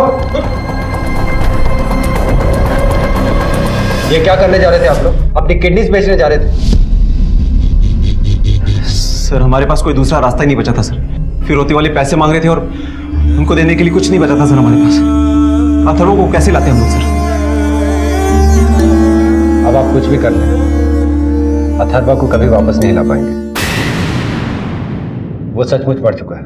ये क्या करने जा रहे थे आप लोग? अपनी किडनीज बेचने जा रहे थे? सर, हमारे पास कोई दूसरा रास्ता ही नहीं बचा था सर। फिरौती वाले पैसे मांग रहे थे और उनको देने के लिए कुछ नहीं बचा था सर हमारे पास। अथर्व को कैसे लाते हम लोग सर? अब आप कुछ भी कर लें, अथर्वा को कभी वापस नहीं ला पाएंगे। वो सचमुच मर चुका है।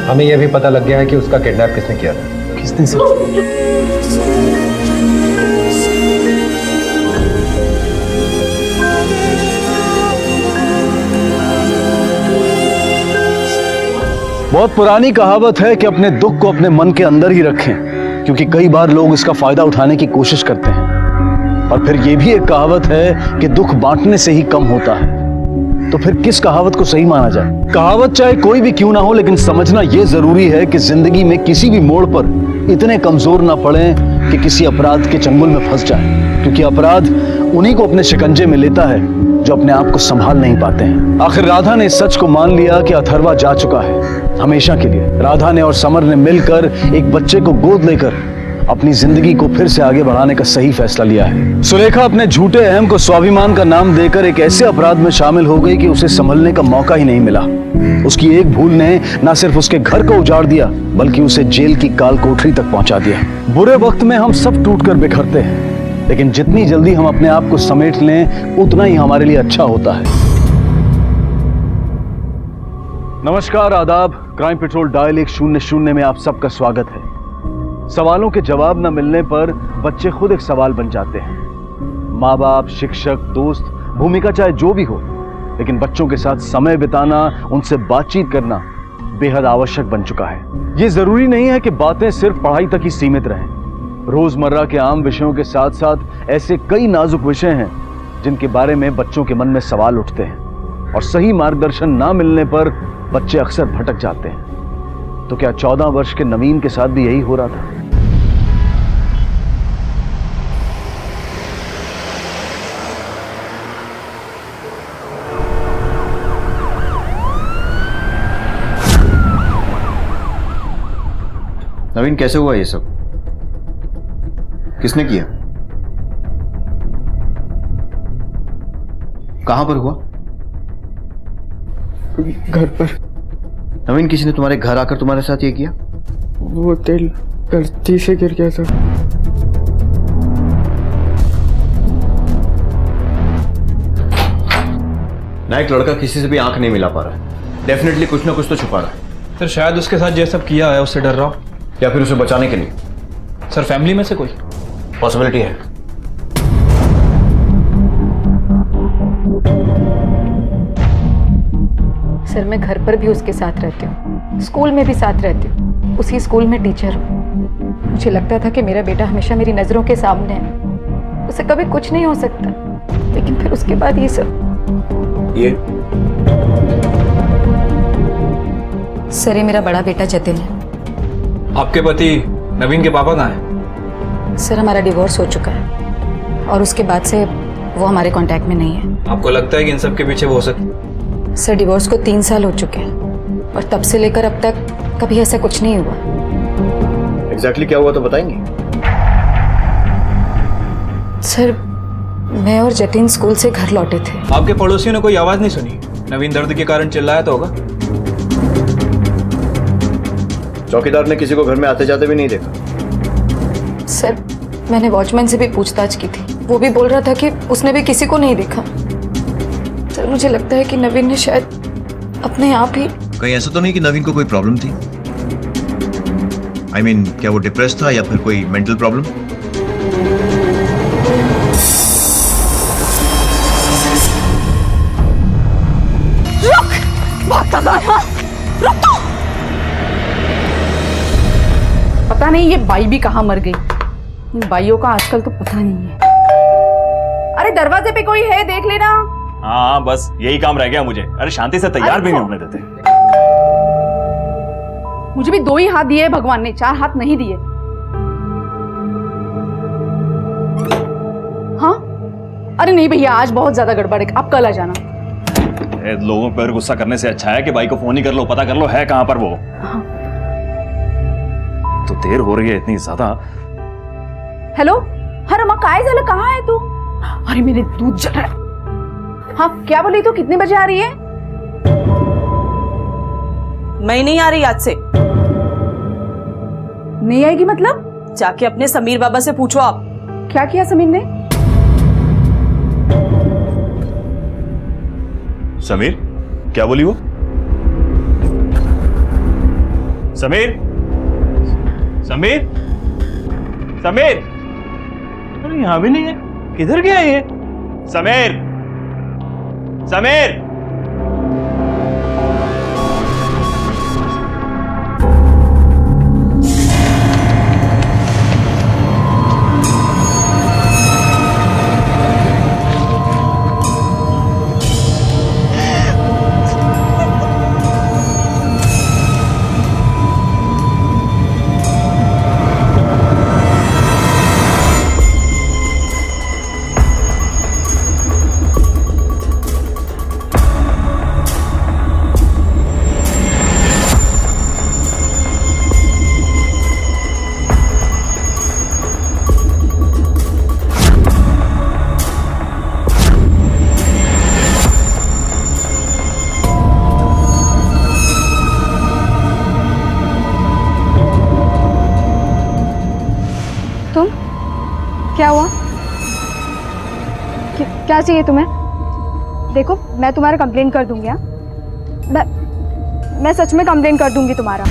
हमें यह भी पता लग गया है कि उसका किडनैप किसने किया था। किसने सर? बहुत पुरानी कहावत है कि अपने दुख को अपने मन के अंदर ही रखें, क्योंकि कई बार लोग इसका फायदा उठाने की कोशिश करते हैं। और फिर यह भी एक कहावत है कि दुख बांटने से ही कम होता है। तो फिर किस कहावत को सही माना जाए? कहावत चाहे कोई भी क्यों ना हो, लेकिन समझना यह जरूरी है कि जिंदगी में किसी भी मोड़ पर इतने कमजोर ना पड़े कि किसी अपराध के चंगुल में फंस जाए, क्योंकि अपराध उन्हीं को अपने शिकंजे में लेता है जो अपने आप को संभाल नहीं पाते हैं। आखिर राधा ने इस सच को मान लिया कि अथर्वा जा चुका है हमेशा के लिए। राधा ने और समर ने मिलकर एक बच्चे को गोद लेकर अपनी जिंदगी को फिर से आगे बढ़ाने का सही फैसला लिया है। सुलेखा अपने झूठे अहम को स्वाभिमान का नाम देकर एक ऐसे अपराध में शामिल हो गई कि उसे संभलने का मौका ही नहीं मिला। उसकी एक भूल ने न सिर्फ उसके घर को उजाड़ दिया, बल्कि उसे जेल की काल कोठरी तक पहुंचा दिया। बुरे वक्त में हम सब टूटकर बिखरते हैं, लेकिन जितनी जल्दी हम अपने आप को समेट लें, उतना ही हमारे लिए अच्छा होता है। नमस्कार, आदाब। क्राइम पेट्रोल डायल 100 में आप सबका स्वागत है। सवालों के जवाब न मिलने पर बच्चे खुद एक सवाल बन जाते हैं। माँ बाप, शिक्षक, दोस्त, भूमिका चाहे जो भी हो, लेकिन बच्चों के साथ समय बिताना, उनसे बातचीत करना बेहद आवश्यक बन चुका है। ये जरूरी नहीं है कि बातें सिर्फ पढ़ाई तक ही सीमित रहें। रोजमर्रा के आम विषयों के साथ साथ ऐसे कई नाजुक विषय हैं जिनके बारे में बच्चों के मन में सवाल उठते हैं, और सही मार्गदर्शन ना मिलने पर बच्चे अक्सर भटक जाते हैं। तो क्या 14 वर्ष के नवीन के साथ भी यही हो रहा था? नवीन, कैसे हुआ ये सब? किसने किया? कहां पर हुआ? घर पर। नवीन, किसी ने तुम्हारे घर आकर तुम्हारे साथ ये किया? वो तेल गलती से गिर गया था। ना एक लड़का किसी से भी आंख नहीं मिला पा रहा है। डेफिनेटली कुछ ना कुछ तो छुपा रहा है। सर, शायद उसके साथ ये सब किया है, उससे डर रहा हूं, या फिर उसे बचाने के लिए। सर, फैमिली में से कोई पॉसिबिलिटी है। सर, मैं घर पर भी उसके साथ रहती हूँ, स्कूल में भी साथ रहती हूँ, उसी स्कूल में टीचर हूँ। मुझे लगता था कि मेरा बेटा हमेशा मेरी नजरों के सामने है, उसे कभी कुछ नहीं हो सकता, लेकिन फिर उसके बाद ये सब। ये सर, ये मेरा बड़ा बेटा जतिन है। आपके पति नवीन के पापा कहाँ हैं? सर, हमारा डिवोर्स हो चुका है और उसके बाद से वो हमारे कांटेक्ट में नहीं है। आपको लगता है कि इन सब के पीछे वो हो सकता? सर, डिवोर्स को 3 साल हो चुके हैं और तब से लेकर अब तक कभी ऐसा कुछ नहीं हुआ। एग्जैक्टली क्या हुआ तो बताएंगे? सर, मैं और जतिन स्कूल से घर लौटे थे। आपके पड़ोसियों ने कोई आवाज नहीं सुनी? नवीन दर्द के कारण चिल्लाया तो होगा। चौकीदार ने किसी को घर में आते जाते भी नहीं देखा? सर, मैंने वॉचमैन से भी पूछताछ की थी, वो भी बोल रहा था कि उसने भी किसी को नहीं देखा। सर, मुझे लगता है कि नवीन ने शायद अपने आप ही। कहीं ऐसा तो नहीं कि नवीन को कोई प्रॉब्लम थी? I mean, क्या वो डिप्रेस था या फिर कोई मेंटल प्रॉब्लम? रुक! भागता जा यहाँ! रुक तो! पता नहीं ये बाई भी कहाँ मर गई। इन बाइयों का आजकल तो पता नहीं है। अरे दरवाजे पे कोई है, देख लेना। हाँ, बस यही काम रह गया मुझे। अरे शांति से तैयार भी नहीं होने देते। मुझे भी 2 ही हाथ दिए भगवान ने, 4 हाथ नहीं दिए। हाँ? अरे नहीं भैया, आज बहुत ज्यादा गड़बड़ है, आप कल आ जाना। लोगों पर गुस्सा करने से अच्छा है कि भाई को फोन ही कर लो, पता कर लो है कहां पर वो। हाँ। तो देर हो रही है इतनी ज्यादा। हेलो, हाँ रमा, काय झालं, कहाँ है तू? अरे मेरे दूध जल रहा है। हाँ, क्या बोली तू, कितने बजे आ रही है? मैं नहीं आ रही आज से। नहीं आएगी मतलब? जाके अपने समीर बाबा से पूछो आप। क्या किया समीर ने? समीर? क्या बोली वो? समीर? समीर? समीर? अरे यहां भी नहीं है, किधर गया ये? समीर? समीर? क्या हुआ? क्या चाहिए तुम्हें? देखो, मैं तुम्हारा कंप्लेंट कर दूंगी। मैं सच में कंप्लेंट कर दूंगी तुम्हारा।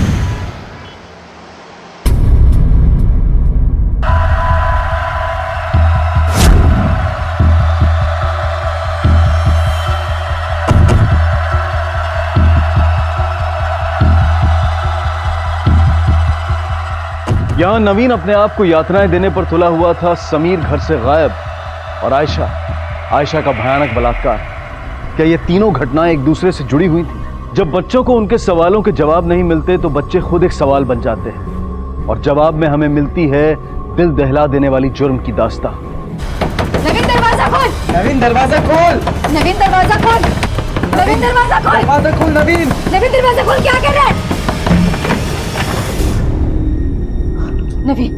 यहां नवीन अपने आप को यातनाएं देने पर तुला हुआ था। समीर घर से गायब और आयशा का भयानक बलात्कार। क्या ये तीनों घटनाएं एक दूसरे से जुड़ी हुई थी? जब बच्चों को उनके सवालों के जवाब नहीं मिलते तो बच्चे खुद एक सवाल बन जाते हैं और जवाब में हमें मिलती है दिल दहला देने वाली जुर्म की दास्तां। नवीन, दरवाजा खोल! नवीन, दरवाजा खोल! नवीन, दरवाजा खोल! नवीन, दरवाजा खोल! दरवाजा खोल नवीन! नवीन, दरवाजा खोल! क्या कर रहा है नवीन?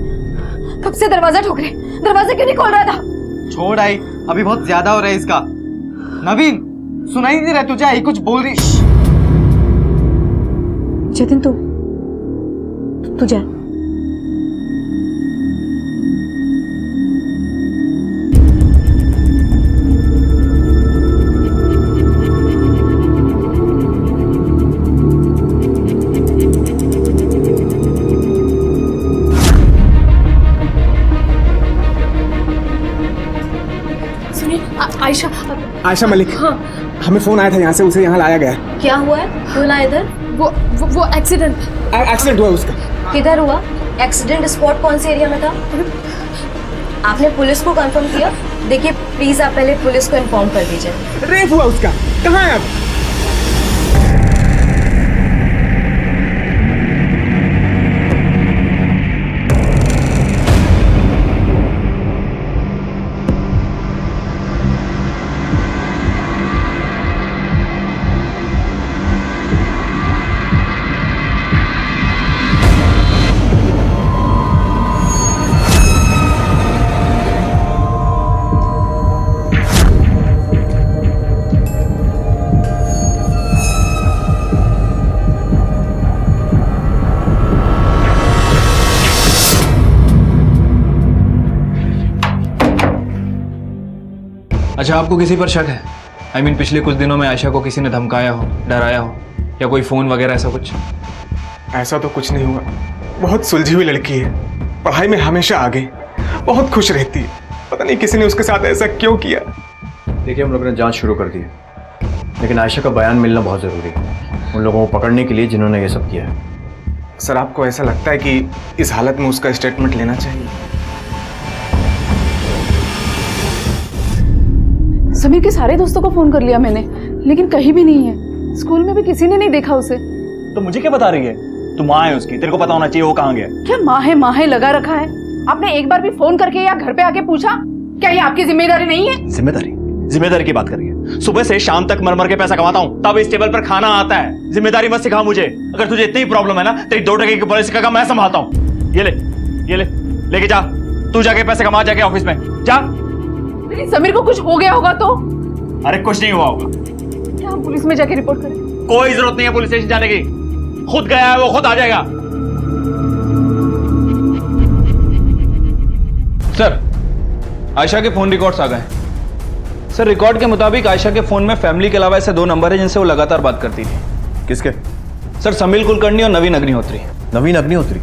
कब से दरवाजा ठोक रहे? दरवाजा क्यों नहीं खोल रहा था? छोड़ आई, अभी बहुत ज्यादा हो रहा है इसका। नवीन, सुनाई नहीं रहा तुझे? आई कुछ बोल रही। जतिन, तू जा। आयशा मलिक। हाँ। हमें फोन आया था यहाँ से, उसे यहाँ लाया गया। क्या हुआ है? क्यों लाया इधर? वो एक्सीडेंट हुआ उसका। किधर हुआ? एक्सीडेंट स्पॉट कौन से एरिया में था? आपने पुलिस को कंफर्म किया? देखिए प्लीज आप पहले पुलिस को इन्फॉर्म कर दीजिए। रेप हुआ उसका, कहाँ है अब? अच्छा, आपको किसी पर शक है? I mean, पिछले कुछ दिनों में आयशा को किसी ने धमकाया हो, डराया हो, या कोई फोन वगैरह ऐसा कुछ? ऐसा तो कुछ नहीं हुआ। बहुत सुलझी हुई लड़की है, पढ़ाई में हमेशा आगे, बहुत खुश रहती है। पता नहीं किसी ने उसके साथ ऐसा क्यों किया। देखिए, हम लोगों ने जांच शुरू कर दी है, लेकिन आयशा का बयान मिलना बहुत ज़रूरी है उन लोगों को पकड़ने के लिए जिन्होंने ये सब किया है। सर, आपको ऐसा लगता है कि इस हालत में उसका स्टेटमेंट लेना चाहिए? समीर के सारे दोस्तों को फोन कर लिया मैंने, लेकिन कहीं भी नहीं है। स्कूल में भी किसी ने नहीं देखा उसे। तो मुझे क्या बता रही है? तू माँ है उसकी, तेरे को पता होना चाहिए वो कहाँ गया। क्या माँ है लगा रखा है? आपने एक बार भी फोन करके या घर पे आके पूछा? क्या ये आपकी जिम्मेदारी नहीं है? जिम्मेदारी की बात कर रही है। सुबह से शाम तक मर मर के पैसा कमाता हूँ, तब इस टेबल पर खाना आता है। जिम्मेदारी मत सिखा मुझे। अगर तुझे इतनी प्रॉब्लम है ना, तेरी 2 टके की पॉलिसी का काम मैं संभालता हूँ। ये ले लेके जा, तू जाके पैसे कमा, जाके ऑफिस में जा। समीर को कुछ हो गया होगा तो? अरे कुछ नहीं हुआ होगा। क्या हम पुलिस में जाके रिपोर्ट करें? कोई जरूरत नहीं है पुलिस स्टेशन जाने की। खुद गया है वो, खुद आ जाएगा। सर, आयशा के फोन रिकॉर्ड्स आ गए। सर, रिकॉर्ड के मुताबिक आयशा के फोन में फैमिली के अलावा ऐसे 2 नंबर है जिनसे वो लगातार बात करती थी। किसके? सर, समीर कुलकर्णी और नवीन अग्निहोत्री। नवीन अग्निहोत्री?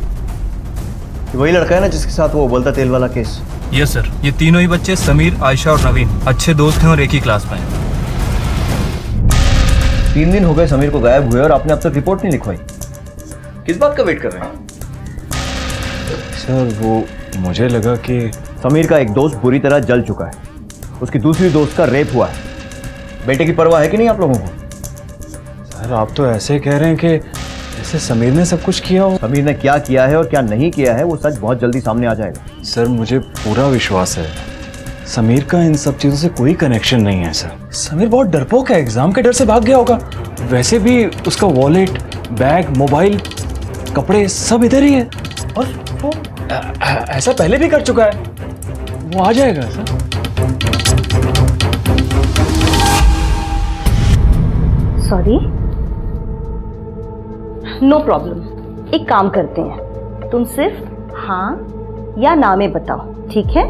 वही लड़का है ना जिसके साथ वो उबलता तेल वाला केस? यस सर, ये तीनों ही बच्चे समीर, आयशा और नवीन अच्छे दोस्त हैं और एक ही क्लास में हैं। 3 दिन हो गए समीर को गायब हुए और आपने अब तक रिपोर्ट नहीं लिखवाई। किस बात का वेट कर रहे हैं? सर, वो मुझे लगा कि समीर का एक दोस्त बुरी तरह जल चुका है, उसकी दूसरी दोस्त का रेप हुआ है। बेटे की परवाह है कि नहीं आप लोगों को? सर, आप तो ऐसे कह रहे हैं कि जैसे समीर ने सब कुछ किया हो। समीर ने क्या किया है और क्या नहीं किया है वो सच बहुत जल्दी सामने आ जाएगा। सर, मुझे पूरा विश्वास है समीर का इन सब चीजों से कोई कनेक्शन नहीं है। सर, समीर बहुत डरपोक है, एग्जाम के डर से भाग गया होगा। वैसे भी उसका वॉलेट, बैग, मोबाइल, कपड़े सब इधर ही है और वो ऐसा पहले भी कर चुका है। वो आ जाएगा सर। Sorry, no problem. एक काम करते हैं, तुम सिर्फ हाँ या ना में बताओ, ठीक है?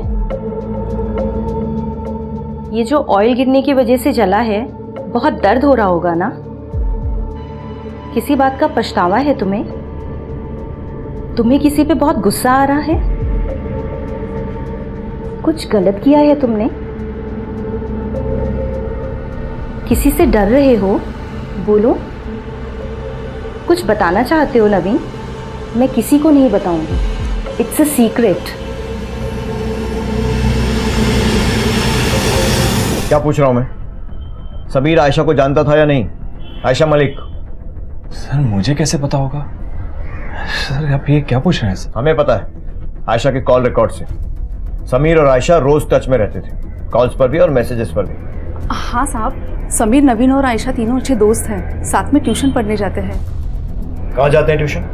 ये जो ऑयल गिरने की वजह से जला है, बहुत दर्द हो रहा होगा ना? किसी बात का पछतावा है तुम्हें? तुम्हें किसी पे बहुत गुस्सा आ रहा है? कुछ गलत किया है तुमने? किसी से डर रहे हो? बोलो। कुछ बताना चाहते हो नवीन? मैं किसी को नहीं बताऊंगी, इट्स अ सीक्रेट। क्या पूछ रहा हूं मैं? समीर आयशा को जानता था या नहीं? आयशा मलिक। सर, मुझे कैसे पता होगा? सर, आप ये क्या पूछ रहे हैं? हमें पता है आयशा के कॉल रिकॉर्ड से। समीर और आयशा रोज टच में रहते थे, कॉल्स पर भी और मैसेजेस पर भी। हाँ साहब, समीर, नवीन और आयशा तीनों अच्छे दोस्त हैं, साथ में ट्यूशन पढ़ने जाते हैं। कहाँ जाते हैं ट्यूशन?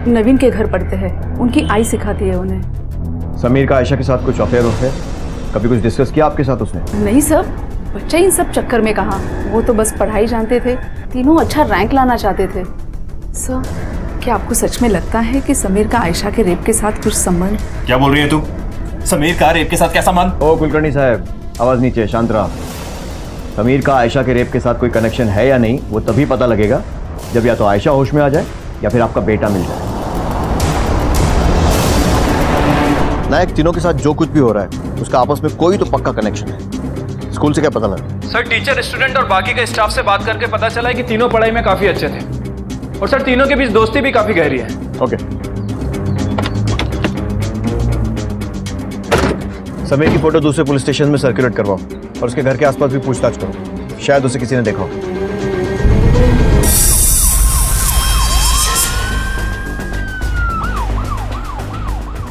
नवीन के घर पढ़ते हैं, उनकी आई सिखाती है उन्हें। समीर का आयशा के साथ कुछ अफेयर होते? कभी कुछ डिस्कस किया आपके साथ उसने? नहीं सर, बच्चा इन सब चक्कर में कहाँ, वो तो बस पढ़ाई जानते थे, तीनों अच्छा रैंक लाना चाहते थे। सर, क्या आपको सच में लगता है कि समीर का आयशा के रेप के साथ कुछ संबंध? क्या बोल रही है तू? समीर का रेप के साथ क्या संबंध? ओ कुलकर्णी साहब, आवाज नीचे, शांत रहा। समीर का आयशा के रेप के साथ कोई कनेक्शन है या नहीं वो तभी पता लगेगा जब या तो आयशा होश में आ जाए या फिर आपका बेटा मिल जाए। नायक, तीनों के साथ जो कुछ भी हो रहा है उसका आपस में कोई तो पक्का कनेक्शन है। स्कूल से क्या पता लगा? सर, टीचर, स्टूडेंट और बाकी के स्टाफ से बात करके पता चला है कि तीनों पढ़ाई में काफी अच्छे थे और सर तीनों के बीच दोस्ती भी काफी गहरी है। ओके। समीर की फोटो दूसरे पुलिस स्टेशन में सर्कुलेट करवाओ और उसके घर के आसपास भी पूछताछ करो, शायद उसे किसी ने देखा हो।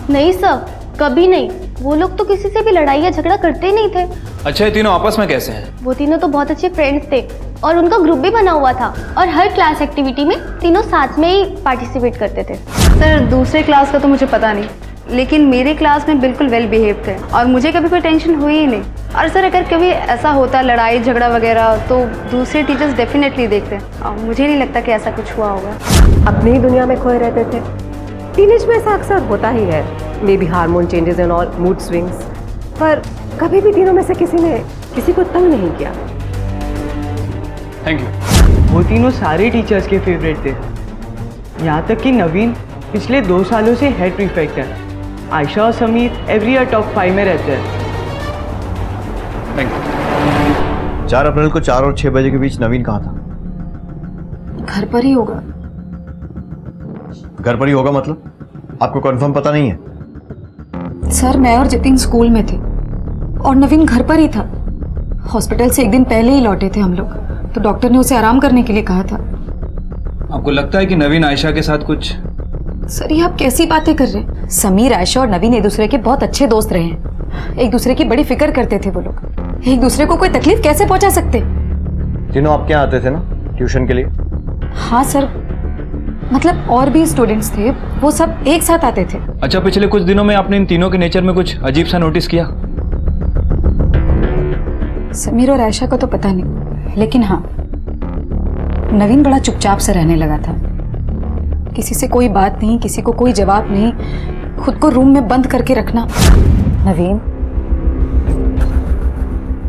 नहीं सर, कभी नहीं। वो लोग तो किसी से भी लड़ाई या झगड़ा करते ही नहीं थे। अच्छा, ये तीनों आपस में कैसे हैं? वो तीनों तो बहुत अच्छे फ्रेंड्स थे और उनका ग्रुप भी बना हुआ था और हर क्लास एक्टिविटी में तीनों साथ में ही पार्टिसिपेट करते थे। सर दूसरे क्लास का तो मुझे पता नहीं, लेकिन मेरे क्लास में बिल्कुल वेल बिहेव थे और मुझे कभी कोई टेंशन हुई ही नहीं। और सर अगर कभी ऐसा होता लड़ाई झगड़ा वगैरह तो दूसरे टीचर्स डेफिनेटली देखते और मुझे नहीं लगता कि ऐसा कुछ हुआ होगा। अपनी ही दुनिया में खोए रहते थे। टीनेज में ऐसा अक्सर होता ही है, may be hormone changes and all, mood swings, पर कभी भी तीनों में से किसी ने किसी को तंग नहीं किया। Thank you. वो तीनों सारे टीचर्स के फेवरेट थे, यहाँ तक कि नवीन पिछले 2 सालों से हेड प्रीफेक्ट है। आयशा और समीर एवरी ईयर टॉप 5 में रहते हैं। Thank you. 4 अप्रैल को 4 और 6 बजे के बीच नवीन कहाँ था? घर पर ही होगा। घर पर ही होगा मतलब? आपको कंफर्म पता नहीं है? सर मैं और जतिन स्कूल में थे और नवीन घर पर ही था। हॉस्पिटल से 1 दिन पहले ही लौटे थे हम लोग, तो डॉक्टर ने उसे आराम करने के लिए कहा था। आपको लगता है कि नवीन आयशा के साथ कुछ? सर ये आप कैसी बातें कर रहे हैं? समीर, आयशा और नवीन एक दूसरे के बहुत अच्छे दोस्त रहे हैं। एक दूसरे की बड़ी फिक्र करते थे वो लोग। एक दूसरे को कोई तकलीफ कैसे पहुंचा सकते? तीनों आपके यहाँ आते थे ना ट्यूशन के लिए? हाँ सर, मतलब और भी स्टूडेंट्स थे, वो सब एक साथ आते थे। अच्छा, पिछले कुछ दिनों में आपने इन तीनों के नेचर में कुछ अजीब सा नोटिस किया? समीर और आयशा को तो पता नहीं, लेकिन हाँ नवीन बड़ा चुपचाप सा रहने लगा था। किसी से कोई बात नहीं, किसी को कोई जवाब नहीं, खुद को रूम में बंद करके रखना। नवीन,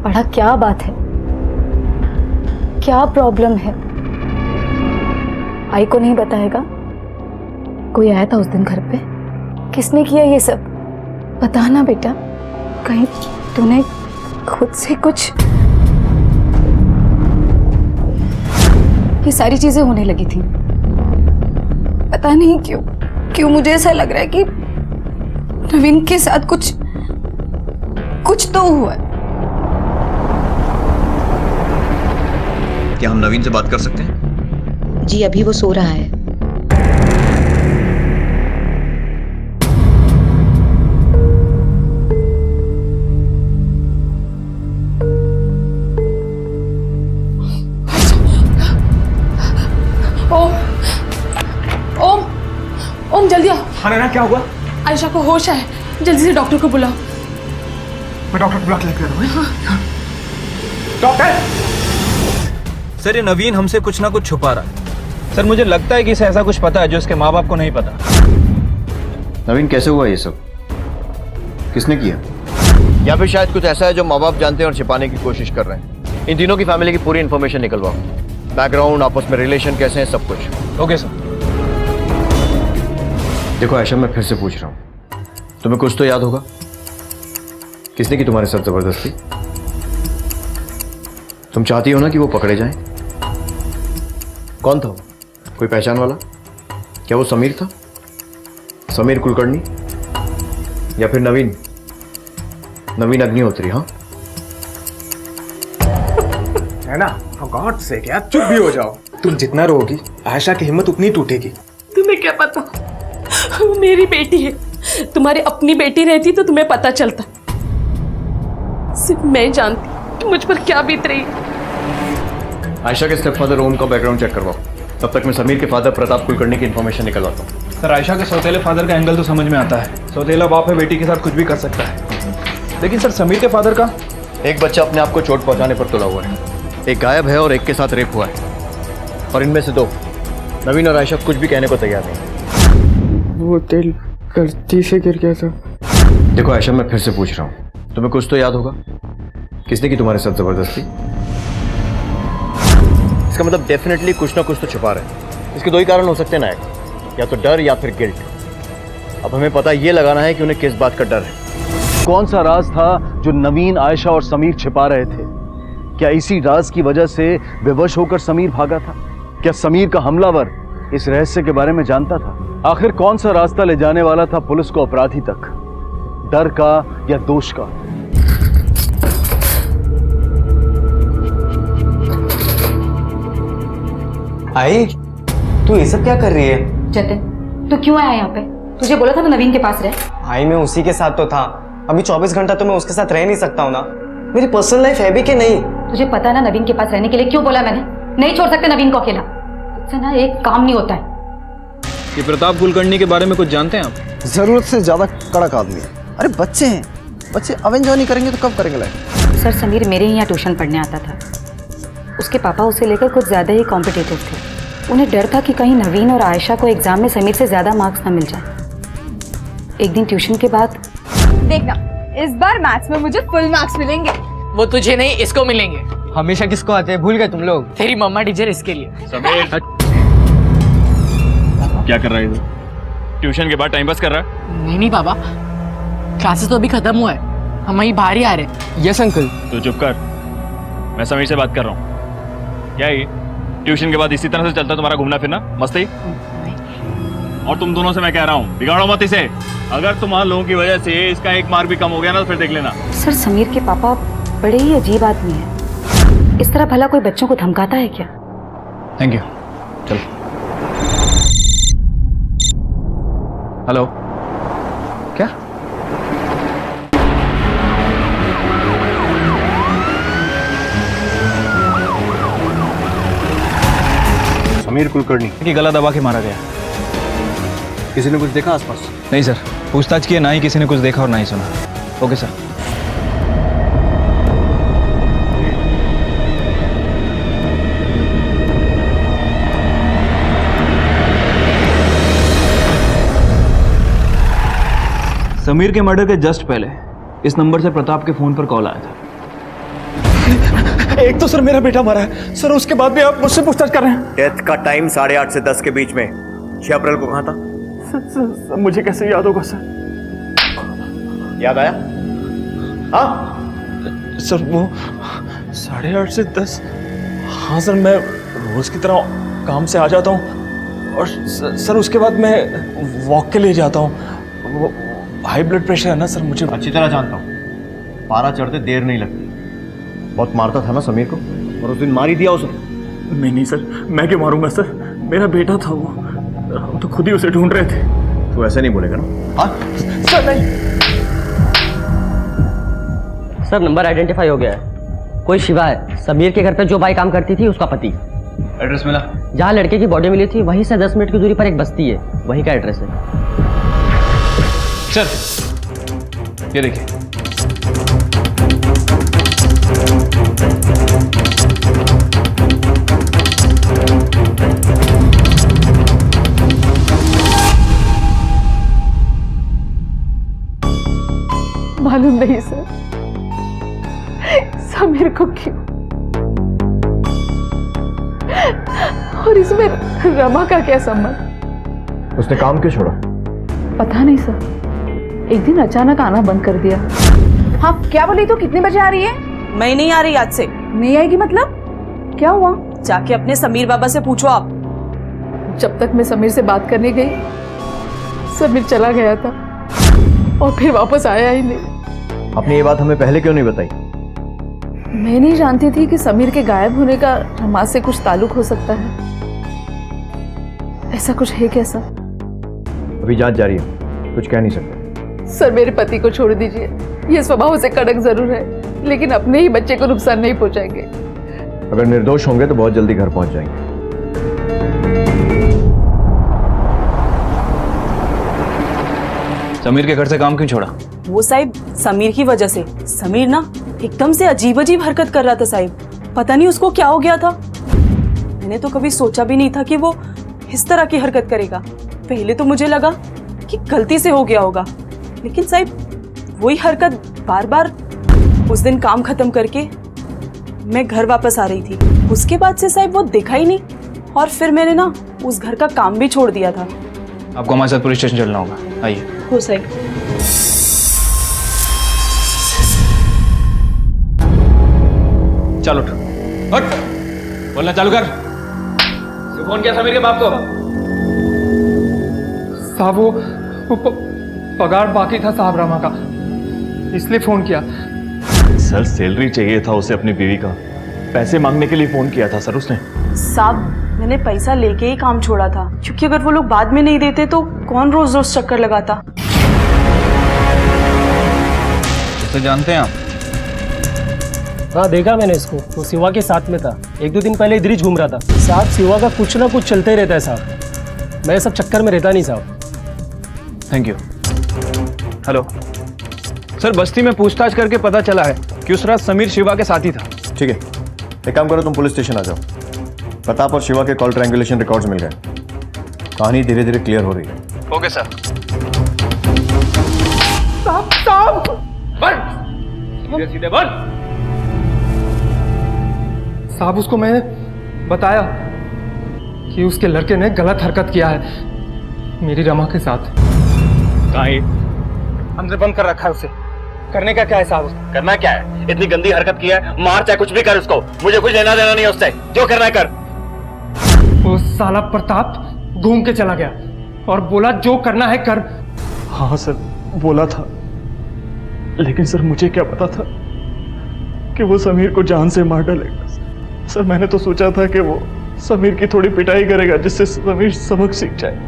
बड़ा क्या बात है? क्या प्रॉब्लम है? आई को नहीं बताएगा? कोई आया था उस दिन घर पे? किसने किया ये सब? बताना बेटा, कहीं तूने खुद से कुछ? ये सारी चीजें होने लगी थी। पता नहीं क्यों मुझे ऐसा लग रहा है कि नवीन के साथ कुछ तो हुआ है। क्या हम नवीन से बात कर सकते हैं? जी अभी वो सो रहा है। ओम जल्दी आओ। हाँ नैना, क्या हुआ? आयशा को होश है, जल्दी से डॉक्टर को बुलाओ। मैं डॉक्टर को बुला के लेकर आ रहा हूँ। डॉक्टर! सर ये नवीन हमसे कुछ ना कुछ छुपा रहा है। सर मुझे लगता है कि इसे ऐसा कुछ पता है जो इसके माँ बाप को नहीं पता। नवीन कैसे हुआ ये सब? किसने किया? या फिर शायद कुछ ऐसा है जो माँ बाप जानते हैं और छिपाने की कोशिश कर रहे हैं। इन तीनों की फैमिली की पूरी इन्फॉर्मेशन निकलवाओ, बैकग्राउंड, आपस में रिलेशन कैसे हैं, सब कुछ। Okay sir. देखो आयशा, मैं फिर से पूछ रहा हूँ, तुम्हें कुछ तो याद होगा? किसने की तुम्हारे साथ जबरदस्ती? तुम चाहती हो ना कि वो पकड़े जाएं? कौन था वो? कोई पहचान वाला? क्या वो समीर था? समीर कुलकर्णी या फिर नवीन अग्निहोत्री? हाँ है ना, गॉड से क्या, चुप भी हो जाओ। तुम जितना रोगी आयशा की हिम्मत उतनी टूटेगी। तुम्हें क्या पता, वो मेरी बेटी है। तुम्हारी अपनी बेटी रहती तो तुम्हें पता चलता। सिर्फ मैं जानती कि मुझ पर क्या बीत रही है। आयशा के स्टेपफादर ओम का बैकग्राउंड चेक करवाओ, तब तक मैं समीर के फादर प्रताप कुलकर्णी की इन्फॉर्मेशन निकलवाता हूँ। सर आयशा के सौतेले फादर का एंगल तो समझ में आता है। सौतेला बाप है, बेटी के साथ कुछ भी कर सकता है। लेकिन सर समीर के फादर का? एक बच्चा अपने आप को चोट पहुंचाने पर तुला हुआ है, एक गायब है और एक के साथ रेप हुआ है, और इनमें से 2 नवीन और आयशा कुछ भी कहने को तैयार नहीं। वो दिल गलती से गिर गया था। देखो आयशा, मैं फिर से पूछ रहा हूँ, तुम्हें कुछ तो याद होगा? किसने की तुम्हारे साथ जबरदस्ती? इसका मतलब डेफिनेटली कुछ ना कुछ तो छुपा रहे हैं। इसके 2 ही कारण हो सकते हैं नायक, या तो डर या फिर गिल्ट। अब हमें पता ये लगाना है कि उन्हें किस बात का डर है। कौन सा राज था जो नवीन, आयशा और समीर छिपा रहे थे? क्या इसी राज की वजह से विवश होकर समीर भागा था? क्या समीर का हमलावर इस रहस्य के बारे में जानता था? आखिर कौन सा रास्ता ले जाने वाला था पुलिस को अपराधी तक? डर का या दोष का? आई, तू ये सब क्या कर रही है? जतिन, तू क्यों आया यहाँ पे? तुझे बोला था ना नवीन के पास रह। आई, मैं उसी के साथ तो था। अभी 24 घंटा तो मैं उसके साथ रह नहीं सकता हूँ ना। मेरी पर्सनल लाइफ है भी कि नहीं? तुझे पता है ना नवीन के पास रहने के लिए क्यों बोला मैंने? नहीं छोड़ सकते नवीन को अकेला। तुझसे ना एक काम नहीं होता है। ये प्रताप कुलकर्णी के बारे में कुछ जानते हैं आप? जरूरत से ज्यादा कड़क आदमी है। अरे बच्चे हैं, बच्चे अब एंजॉय नहीं करेंगे तो कब करेंगे लाइफ? सर, समीर मेरे ही यहाँ ट्यूशन पढ़ने आता था। उसके पापा उसे लेकर कुछ ज़्यादा ही कॉम्पिटिटिव थे। उन्हें डर था कि कहीं नवीन और आयशा को एग्जाम में समीर से ज़्यादा मार्क्स ना मिल जाए। एक दिन ट्यूशन के बाद देखना, इस बार मैथ्स में मुझे फुल मार्क्स मिलेंगे। वो तुझे नहीं, इसको मिलेंगे। हमेशा किसको आते हैं, भूल गए तुम लोग? तेरी मम्मा टीचर इसके लिए। समीर, क्या कर रहा है? ट्यूशन के बाद टाइम पास कर रहा है? नहीं पापा, क्लासेस तो अभी खत्म हुआ है, हम वहीं बाहर ही आ रहे हैं। Yes uncle. तो चुप कर, मैं समीर से बात कर रहा हूँ। क्या ये ट्यूशन के बाद इसी तरह से चलता तुम्हारा घूमना फिरना, मस्ती? और तुम दोनों से मैं कह रहा हूँ, बिगाड़ो मत इसे। अगर तुम्हारे लोगों की वजह से इसका एक मार्क भी कम हो गया ना तो फिर देख लेना। सर, समीर के पापा बड़े ही अजीब आदमी हैं। इस तरह भला कोई बच्चों को धमकाता है क्या? Thank you. चल। हेलो, क्या? समीर कुलकर्णी की गला दबा के मारा गया। किसी ने कुछ देखा आसपास? नहीं सर, पूछताछ किए, ना ही किसी ने कुछ देखा और ना ही सुना। Okay sir. समीर के मर्डर के जस्ट पहले इस नंबर से प्रताप के फोन पर कॉल आया था। एक तो सर मेरा बेटा मरा है सर, उसके बाद भी आप मुझसे पूछताछ कर रहे हैं? डेथ का टाइम 8:30 से 10 के बीच में 6 अप्रैल को कहाँ था? सर, मुझे कैसे याद होगा सर? याद आया? हाँ सर, वो 8:30 से 10। हाँ सर, मैं रोज की तरह काम से आ जाता हूँ और सर उसके बाद मैं वॉक के लिए जाता हूँ। हाई ब्लड प्रेशर है ना सर मुझे। अच्छी तरह जानता हूँ, पारा चढ़ते देर नहीं लगती। बहुत मारता था ना समीर को, और उस दिन मार ही दिया उसे। नहीं सर, मैं क्यों मारूंगा सर? मेरा बेटा था वो, हम तो खुद ही उसे ढूंढ रहे थे। तू ऐसे नहीं बोलेगा ना? हाँ सर नहीं। सर, नंबर आइडेंटिफाई हो गया है। कोई शिवा है, समीर के घर पे जो बाई काम करती थी उसका पति। एड्रेस मिला? जहाँ लड़के की बॉडी मिली थी वहीं से 10 मिनट की दूरी पर एक बस्ती है, वहीं का एड्रेस है। सर, ये देखिए। मालूम नहीं सर, समीर को क्यों, और इसमें रमा का क्या संबंध? उसने काम क्यों छोड़ा? पता नहीं सर, एक दिन अचानक आना बंद कर दिया। हाँ, क्या बोली? तो कितने बजे आ रही है? मैं नहीं आ रही आज से। नहीं आएगी मतलब? क्या हुआ? जाके अपने समीर बाबा से पूछो आप। जब तक मैं समीर से बात करने गई, समीर चला गया था और फिर वापस आया ही नहीं। आपने ये बात हमें पहले क्यों नहीं बताई? मैं नहीं जानती थी कि समीर के गायब होने का रमा से कुछ ताल्लुक हो सकता है। ऐसा कुछ है क्या सर? अभी जांच जारी है, कुछ कह नहीं सकते। सर, मेरे पति को छोड़ दीजिए। ये स्वभाव से कड़क जरूर है, लेकिन अपने ही बच्चे को नुकसान नहीं पहुंचाएंगे। अगर निर्दोष होंगे तो बहुत जल्दी घर पहुंच जाएंगे। समीर के घर से काम क्यों छोड़ा? वो साहिब समीर की वजह से। समीर ना एकदम से अजीब अजीब हरकत कर रहा था साहिब, पता नहीं उसको क्या हो गया था। मैंने तो कभी सोचा भी नहीं था कि वो इस तरह की हरकत करेगा। पहले तो मुझे लगा कि गलती से हो गया होगा, लेकिन साहिब वही हरकत बार बार। उस दिन काम खत्म करके मैं घर वापस आ रही थी, उसके बाद से साहिब वो दिखा ही नहीं, और फिर मैंने ना उस घर का काम भी छोड़ दिया था। आपको हमारे साथ पुलिस स्टेशन चलना होगा, आइए। हो साहिब। चलो हट, बोलना चालू कर। फोन किया समीर के बाप को? साहब, वो पगार बाकी था साहब रमा का, इसलिए फ़ोन किया। सर सैलरी चाहिए था उसे अपनी बीवी का, पैसे मांगने के लिए फोन किया था सर उसने। साहब मैंने पैसा लेके ही काम छोड़ा था, क्योंकि अगर वो लोग बाद में नहीं देते तो कौन रोज रोज चक्कर लगाता। तो जानते हैं आप? हाँ देखा मैंने इसको, वो शिवा के साथ में था। 1-2 दिन पहले इधर ही घूम रहा था। साहब शिवा का कुछ ना कुछ चलते ही रहता है साहब, मैं सब चक्कर में रहता नहीं साहब। Thank you. हेलो सर, बस्ती में पूछताछ करके पता चला है कि उस रात समीर शिवा के साथ ही था। ठीक है, एक काम करो, तुम पुलिस स्टेशन आ जाओ। प्रताप और शिवा के कॉल ट्रायंगुलेशन रिकॉर्ड्स मिल गए, कहानी धीरे धीरे क्लियर हो रही है। Okay sir. साहब सीधे सीधे बंद। साहब उसको मैंने बताया कि उसके लड़के ने गलत हरकत किया है मेरी रमा के साथ। अंदर बंद कर रखा है उसे। करने का क्या है साहब? करना क्या है? इतनी गंदी हरकत की है, मार चाहे कुछ भी कर उसको, मुझे कुछ लेना देना नहीं है उससे, जो करना है कर। वो साला प्रताप घूम के चला गया और बोला जो करना है कर। हाँ सर बोला था, लेकिन सर मुझे क्या पता था कि वो समीर को जान से मार डालेगा। सर मैंने तो सोचा था कि वो समीर की थोड़ी पिटाई करेगा जिससे समीर सबक सीख जाए,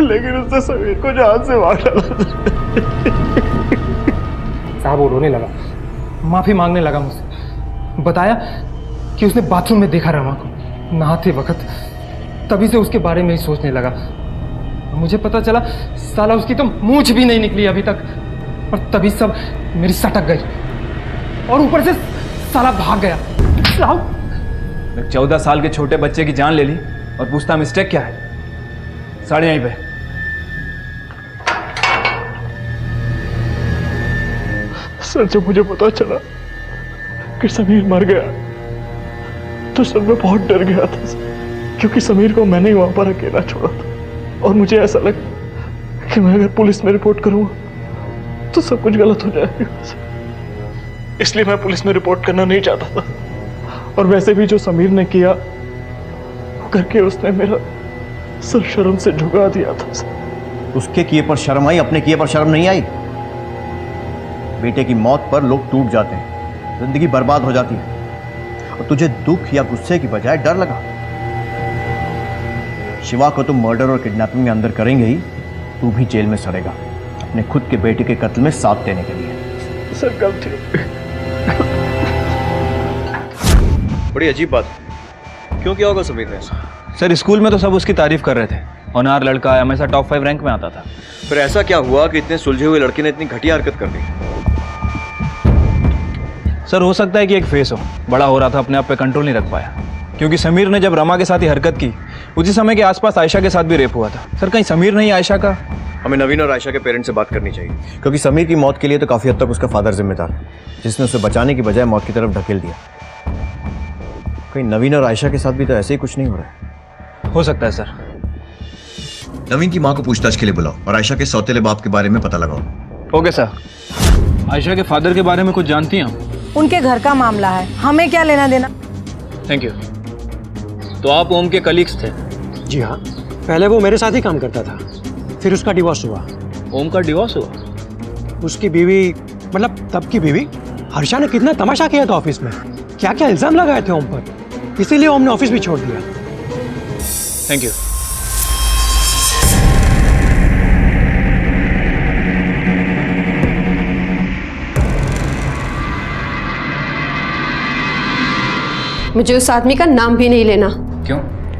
लेकिन उसने समीर को जान से मार डाला। साहब वो रोने लगा, माफी मांगने लगा मुझसे, बताया कि उसने बाथरूम में देखा रमा को नहाते वक्त, तभी से उसके बारे में ही सोचने लगा। मुझे पता चला साला उसकी तो मूंछ भी नहीं निकली अभी तक, और तभी सब मेरी सटक गई और ऊपर से साला भाग गया। साहब 14 साल के छोटे बच्चे की जान ले ली और पूछता मिस्टेक क्या है? साढ़े यहीं पे। सर जब मुझे पता चला कि समीर मर गया तो सर मैं बहुत डर गया था सर, क्योंकि समीर को मैंने ही वहां पर अकेला छोड़ा था और मुझे ऐसा लगा कि मैं अगर पुलिस में रिपोर्ट करूंगा तो सब कुछ गलत हो जाएगा सर। इसलिए मैं पुलिस में रिपोर्ट करना नहीं चाहता था, और वैसे भी जो समीर ने किया वो करके उसने मेरा सर शर्म से झुका दिया था सर। उसके किए पर शर्म आई, अपने किए पर शर्म नहीं आई। बेटे की मौत पर लोग टूट जाते हैं, जिंदगी बर्बाद हो जाती है, और तुझे दुख या गुस्से की बजाय डर लगा। शिवा को तुम मर्डर और किडनैपिंग में अंदर करेंगे ही, तू भी जेल में सड़ेगा अपने खुद के बेटे के कत्ल में साथ देने के लिए। सर गलती। बड़ी अजीब बात, क्यों किया होगा समीर ने? सर स्कूल में तो सब उसकी तारीफ कर रहे थे, होनहार लड़का है, हमेशा टॉप 5 रैंक में आता था। फिर ऐसा क्या हुआ कि इतने सुलझे हुए लड़के ने इतनी घटिया हरकत कर दी? सर हो सकता है कि एक फेस हो, बड़ा हो रहा था, अपने आप पे कंट्रोल नहीं रख पाया, क्योंकि समीर ने जब रमा के साथ ही हरकत की उसी समय के आसपास आयशा के साथ भी रेप हुआ था। सर कहीं समीर नहीं आयशा का? हमें नवीन और आयशा के पेरेंट्स से बात करनी चाहिए, क्योंकि समीर की मौत के लिए तो काफी हद तक उसका फादर जिम्मेदार है, जिसने उसे बचाने की बजाय मौत की तरफ ढकेल दिया। कहीं नवीन और आयशा के साथ भी तो ऐसे ही कुछ नहीं हो रहा है? हो सकता है सर। नवीन की मां को पूछताछ के लिए बुलाओ और आयशा के सौतेले बाप के बारे में पता लगाओ। Okay sir. आयशा के फादर के बारे में कुछ जानती हैं? उनके घर का मामला है, हमें क्या लेना देना। Thank you. तो आप ओम के कलीग्स थे? जी हाँ, पहले वो मेरे साथ ही काम करता था, फिर उसका डिवोर्स हुआ। ओम का डिवोर्स हुआ? उसकी बीवी, मतलब तब की बीवी हर्षा ने कितना तमाशा किया था ऑफिस में, क्या क्या इल्जाम लगाए थे ओम पर, इसीलिए ओम ने ऑफिस भी छोड़ दिया। Thank you. मुझे उस आदमी का नाम भी नहीं लेना। क्यों?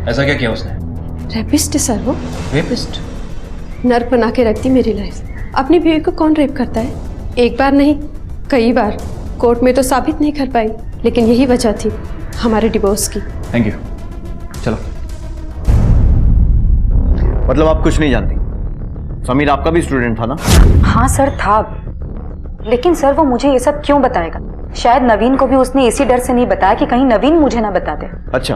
ऐसा क्या किया उसने? रेपिस्ट है सर वो। रेपिस्ट? नर्क बना के रखती मेरी लाइफ। अपनी बीवी को कौन रेप करता है? एक बार नहीं, कई बार। कोर्ट में तो साबित नहीं कर पाई, लेकिन यही वजह थी हमारे डिवोर्स की। Thank you. चलो। मतलब आप कुछ नहीं जानती? समीर आपका भी स्टूडेंट था ना? हाँ सर था, लेकिन सर वो मुझे ये सब क्यों बताएगा? शायद नवीन को भी उसने इसी डर से नहीं बताया कि कहीं नवीन मुझे ना बता दे। अच्छा,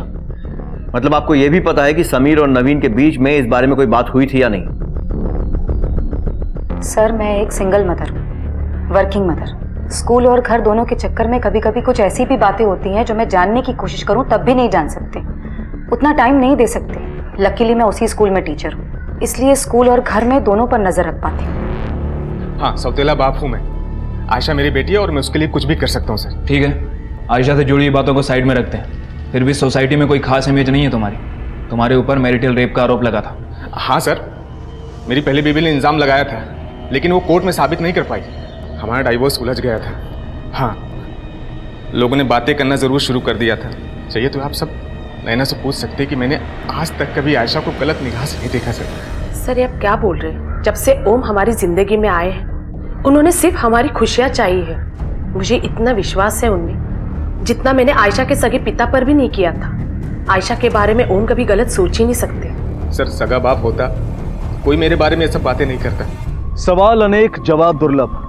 मतलब आपको यह भी पता है कि समीर और नवीन के बीच में इस बारे में कोई बात हुई थी या नहीं? सर मैं एक सिंगल मदर हूँ, वर्किंग मदर। स्कूल और घर दोनों के चक्कर में कभी कभी कुछ ऐसी भी बातें होती हैं जो मैं जानने की कोशिश करूँ तब भी नहीं जान सकते, उतना टाइम नहीं दे सकते। लकीली मैं उसी स्कूल में टीचर हूँ, इसलिए स्कूल और घर में दोनों पर नजर रख पाती हूँ। हाँ, सौतेला बाप हूँ मैं, आयशा मेरी बेटी है और मैं उसके लिए कुछ भी कर सकता हूँ सर। ठीक है, आयशा से जुड़ी हुई बातों को साइड में रखते हैं। फिर भी सोसाइटी में कोई खास इमेज नहीं है तुम्हारी। तुम्हारे ऊपर मैरिटल रेप का आरोप लगा था। हाँ सर, मेरी पहली बीवी ने इल्ज़ाम लगाया था, लेकिन वो कोर्ट में साबित नहीं कर पाई। हमारा डाइवोर्स उलझ गया था। हाँ, लोगों ने बातें करना ज़रूर शुरू कर दिया था। चाहिए तो आप सब नैना से पूछ सकते हैं कि मैंने आज तक कभी आयशा को गलत निगाह से नहीं देखा सर। सर, ये आप क्या बोल रहे हैं? जब से ओम हमारी जिंदगी में आए हैं, उन्होंने सिर्फ हमारी खुशियाँ चाहिए है। मुझे इतना विश्वास है उनमें जितना मैंने आयशा के सगे पिता पर भी नहीं किया था। आयशा के बारे में ओम कभी गलत सोच ही नहीं सकते। सर, सगा बाप होता कोई मेरे बारे में ये सब बातें नहीं करता। सवाल अनेक, जवाब दुर्लभ।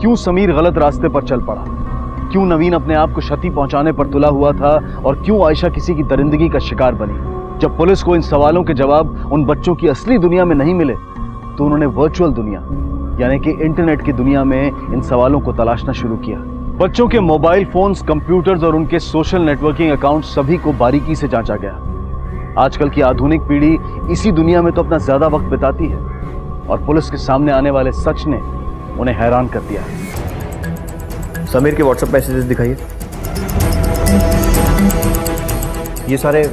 क्यों समीर गलत रास्ते पर चल पड़ा? क्यों नवीन अपने आप को क्षति पहुंचाने पर तुला हुआ था? और क्यों आयशा किसी की दरिंदगी का शिकार बनी? जब पुलिस को इन सवालों के जवाब उन बच्चों की असली दुनिया में नहीं मिले तो उन्होंने वर्चुअल दुनिया यानी कि इंटरनेट की दुनिया में इन सवालों को तलाशना शुरू किया। बच्चों के मोबाइल फोन्स, कंप्यूटर्स और उनके सोशल नेटवर्किंग अकाउंट सभी को बारीकी से जांचा गया। आजकल की आधुनिक पीढ़ी इसी दुनिया में तो अपना ज्यादा वक्त बिताती है और पुलिस के सामने आने वाले सच ने उन्हें हैरान कर दिया है। समीर के व्हाट्सएप मैसेजेस दिखाइए। ये सारे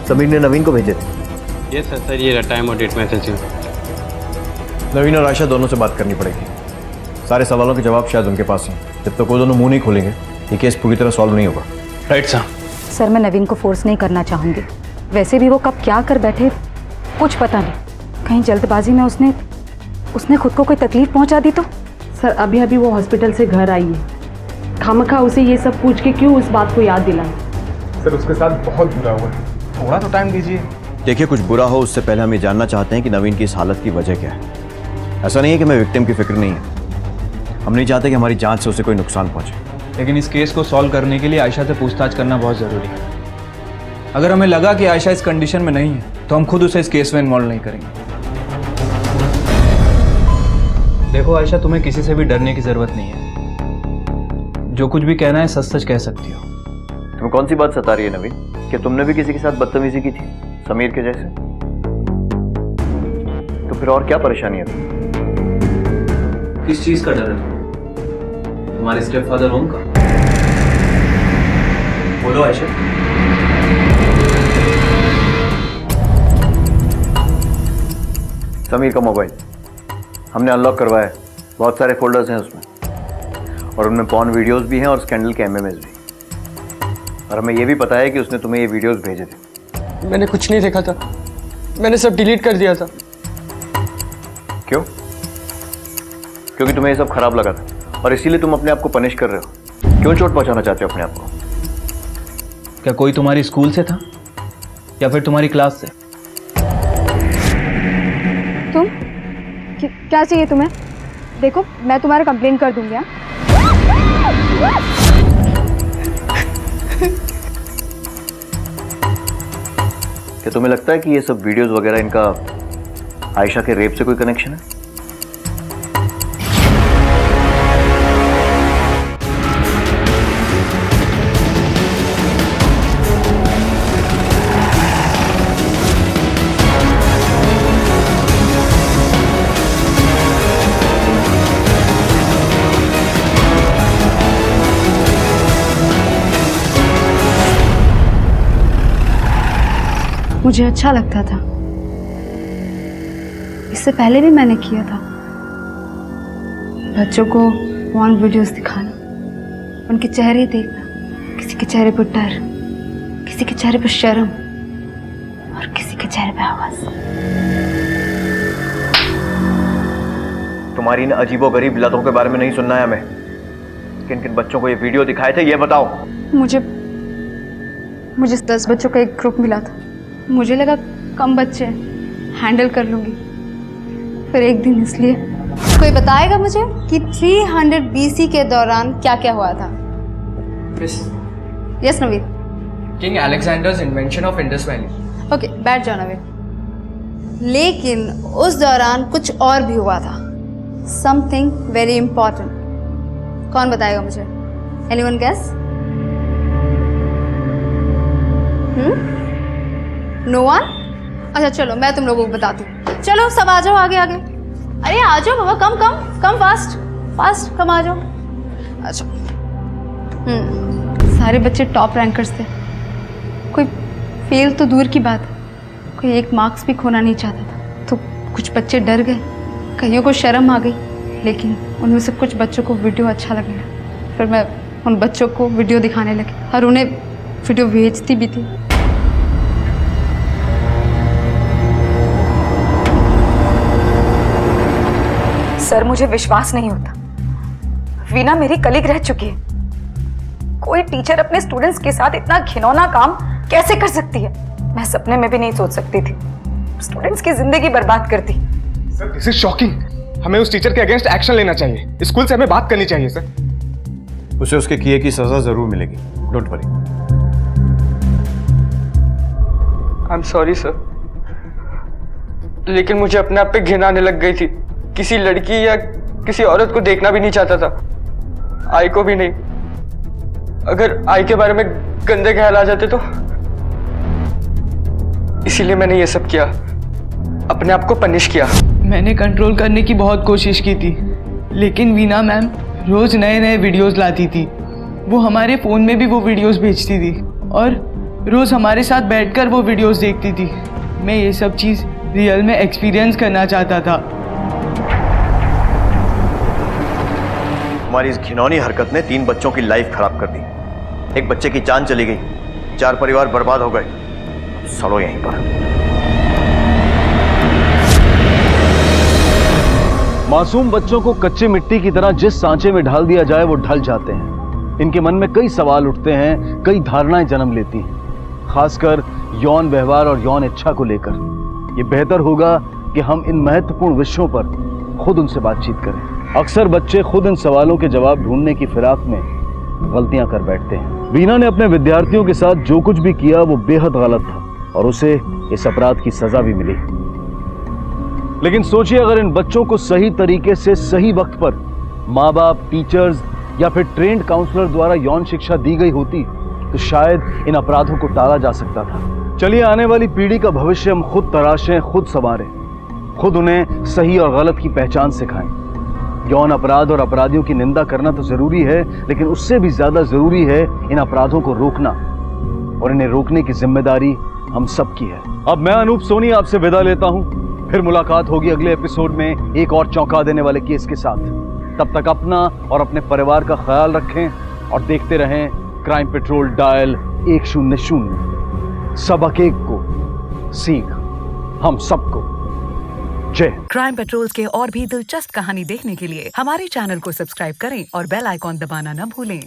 समीर ने नवीन को भेजे थे। ये सर ये टाइम और डेट मैसेज है। नवीन और आयशा दोनों से बात करनी पड़ेगी। सारे सवालों के जवाब शायद उनके पास हैं। जब तक वो दोनों मुंह नहीं खोलेंगे ये केस पूरी तरह सॉल्व नहीं होगा। Right sir. सर, मैं नवीन को फोर्स नहीं करना चाहूँगी। वैसे भी वो कब क्या कर बैठे कुछ पता नहीं। कहीं जल्दबाजी में उसने खुद को कोई तकलीफ पहुंचा दी तो? सर, अभी अभी वो हॉस्पिटल से घर आई है। खामखा उसे ये सब पूछ के क्यों उस बात को याद दिलाएं? सर, उसके साथ बहुत बुरा हुआ है, थोड़ा तो टाइम दीजिए। देखिए, कुछ बुरा हो उससे पहले हम ये जानना चाहते हैं कि नवीन की इस हालत की वजह क्या है। ऐसा नहीं है कि मैं विक्टिम की फिक्र नहीं है, हम नहीं चाहते कि हमारी जांच से उसे कोई नुकसान पहुंचे। लेकिन इस केस को सॉल्व करने के लिए आयशा से पूछताछ करना बहुत ज़रूरी है। अगर हमें लगा कि आयशा इस कंडीशन में नहीं है तो हम खुद उसे इस केस में इन्वॉल्व नहीं करेंगे। देखो आयशा, तुम्हें किसी से भी डरने की जरूरत नहीं है। जो कुछ भी कहना है सच सच कह सकती हो। तुम्हें कौन सी बात सता रही है नवीन? कि तुमने भी किसी के साथ बदतमीजी की थी समीर के जैसे? तो फिर और क्या परेशानी है? किस चीज का डर है तुम्हारे स्टेप फादर ओम का? बोलो आयशा। समीर का मोबाइल हमने अनलॉक करवाया है। बहुत सारे फोल्डर्स हैं उसमें और उनमें पॉर्न वीडियोस भी हैं और स्कैंडल के एमएमएस भी। और हमें यह भी पता है कि उसने तुम्हें ये वीडियोस भेजे थे। मैंने कुछ नहीं देखा था, मैंने सब डिलीट कर दिया था। क्यों? क्योंकि तुम्हें ये सब खराब लगा था और इसीलिए तुम अपने आप को पनिश कर रहे हो। क्यों चोट पहुंचाना चाहते हो अपने आप को? क्या कोई तुम्हारी स्कूल से था या फिर तुम्हारी क्लास से? तुम क्या चाहिए तुम्हें? देखो, मैं तुम्हारा कंप्लेन कर दूंगी। क्या तुम्हें लगता है कि ये सब वीडियोस वगैरह इनका आयशा के रेप से कोई कनेक्शन है? मुझे अच्छा लगता था, इससे पहले भी मैंने किया था। बच्चों को पॉर्न वीडियोस दिखाना, उनके चेहरे देखना, किसी के चेहरे पर डर, किसी के चेहरे पर शर्म और किसी के चेहरे पर आवाज। तुम्हारी इन अजीबोगरीब लतों के बारे में नहीं सुनना है हमें। किन किन बच्चों को ये वीडियो दिखाए थे ये बताओ। मुझे 10 बच्चों का एक ग्रुप मिला था। मुझे लगा कम बच्चे हैंडल कर लूंगी, फिर एक दिन इसलिए। कोई बताएगा मुझे कि 300 BC के दौरान क्या क्या हुआ था? Yes Naveen. King Alexander's invention of Indus valley. Okay, बैठ जाओ नवीन। लेकिन उस दौरान कुछ और भी हुआ था, समथिंग वेरी इंपॉर्टेंट। कौन बताएगा मुझे? Anyone guess? No one? अच्छा चलो मैं तुम लोगों को बताती हूँ। चलो सब आ जाओ आगे आगे। अरे आ जाओ बाबा, कम फास्ट। फास्ट कम आ जाओ। अच्छा सारे बच्चे टॉप रैंकर्स थे, कोई फेल तो दूर की बात है, कोई एक मार्क्स भी खोना नहीं चाहता था। तो कुछ बच्चे डर गए, कईयों को शर्म आ गई, लेकिन उनमें से कुछ बच्चों को वीडियो अच्छा लगने लगा। फिर मैं उन बच्चों को वीडियो दिखाने लगी और उन्हें वीडियो भेजती भी थी। सर मुझे विश्वास नहीं होता, वीना मेरी कलीग रह चुकी है। कोई टीचर अपने स्टूडेंट्स के साथ इतना घिनौना काम कैसे कर सकती है? मैं सपने में भी नहीं सोच सकती थी। स्टूडेंट्स की जिंदगी बर्बाद करती। Sir this is shocking. हमें उस टीचर के अगेंस्ट एक्शन लेना चाहिए, स्कूल से हमें बात करनी चाहिए सर। उसे उसके किए की सजा जरूर मिलेगी, don't worry. I am sorry sir, लेकिन मुझे अपने आप पे घिन आने लग गई थी। किसी लड़की या किसी औरत को देखना भी नहीं चाहता था, आई को भी नहीं। अगर आई के बारे में गंदे ख्याल आ जाते तो, इसीलिए मैंने ये सब किया, अपने आप को पनिश किया। मैंने कंट्रोल करने की बहुत कोशिश की थी, लेकिन वीना मैम रोज नए नए वीडियोस लाती थी। वो हमारे फ़ोन में भी वो वीडियोस भेजती थी और रोज हमारे साथ बैठकर वो वीडियोस देखती थी। मैं ये सब चीज़ रियल में एक्सपीरियंस करना चाहता था। हमारी इस घिनौनी हरकत ने 3 बच्चों की लाइफ खराब कर दी। एक बच्चे की जान चली गई, 4 परिवार बर्बाद हो गए। सड़ो यहीं पर। मासूम बच्चों को कच्चे मिट्टी की तरह जिस सांचे में ढाल दिया जाए वो ढल जाते हैं। इनके मन में कई सवाल उठते हैं, कई धारणाएं जन्म लेती हैं, खासकर यौन व्यवहार और यौन इच्छा को लेकर। ये बेहतर होगा कि हम इन महत्वपूर्ण विषयों पर खुद उनसे बातचीत करें। अक्सर बच्चे खुद इन सवालों के जवाब ढूंढने की फिराक में गलतियां कर बैठते हैं। वीना ने अपने विद्यार्थियों के साथ जो कुछ भी किया वो बेहद गलत था और उसे इस अपराध की सजा भी मिली। लेकिन सोचिए, अगर इन बच्चों को सही तरीके से सही वक्त पर माँ बाप, टीचर्स या फिर ट्रेंड काउंसलर द्वारा यौन शिक्षा दी गई होती तो शायद इन अपराधों को टाला जा सकता था। चलिए आने वाली पीढ़ी का भविष्य हम खुद तराशें, खुद संवारें, खुद उन्हें सही और गलत की पहचान सिखाएं। यौन अपराध और अपराधियों की निंदा करना तो जरूरी है, लेकिन उससे भी ज्यादा जरूरी है इन अपराधों को रोकना, और इन्हें रोकने की जिम्मेदारी हम सब की है। अब मैं अनूप सोनी आपसे विदा लेता हूं, फिर मुलाकात होगी अगले एपिसोड में एक और चौंका देने वाले केस के साथ। तब तक अपना और अपने परिवार का ख्याल रखें और देखते रहें क्राइम पेट्रोल डायल 100। सबक एक को सीख हम सबको। जय। क्राइम पेट्रोल्स के और भी दिलचस्प कहानी देखने के लिए हमारे चैनल को सब्सक्राइब करें और बेल आइकॉन दबाना न भूलें।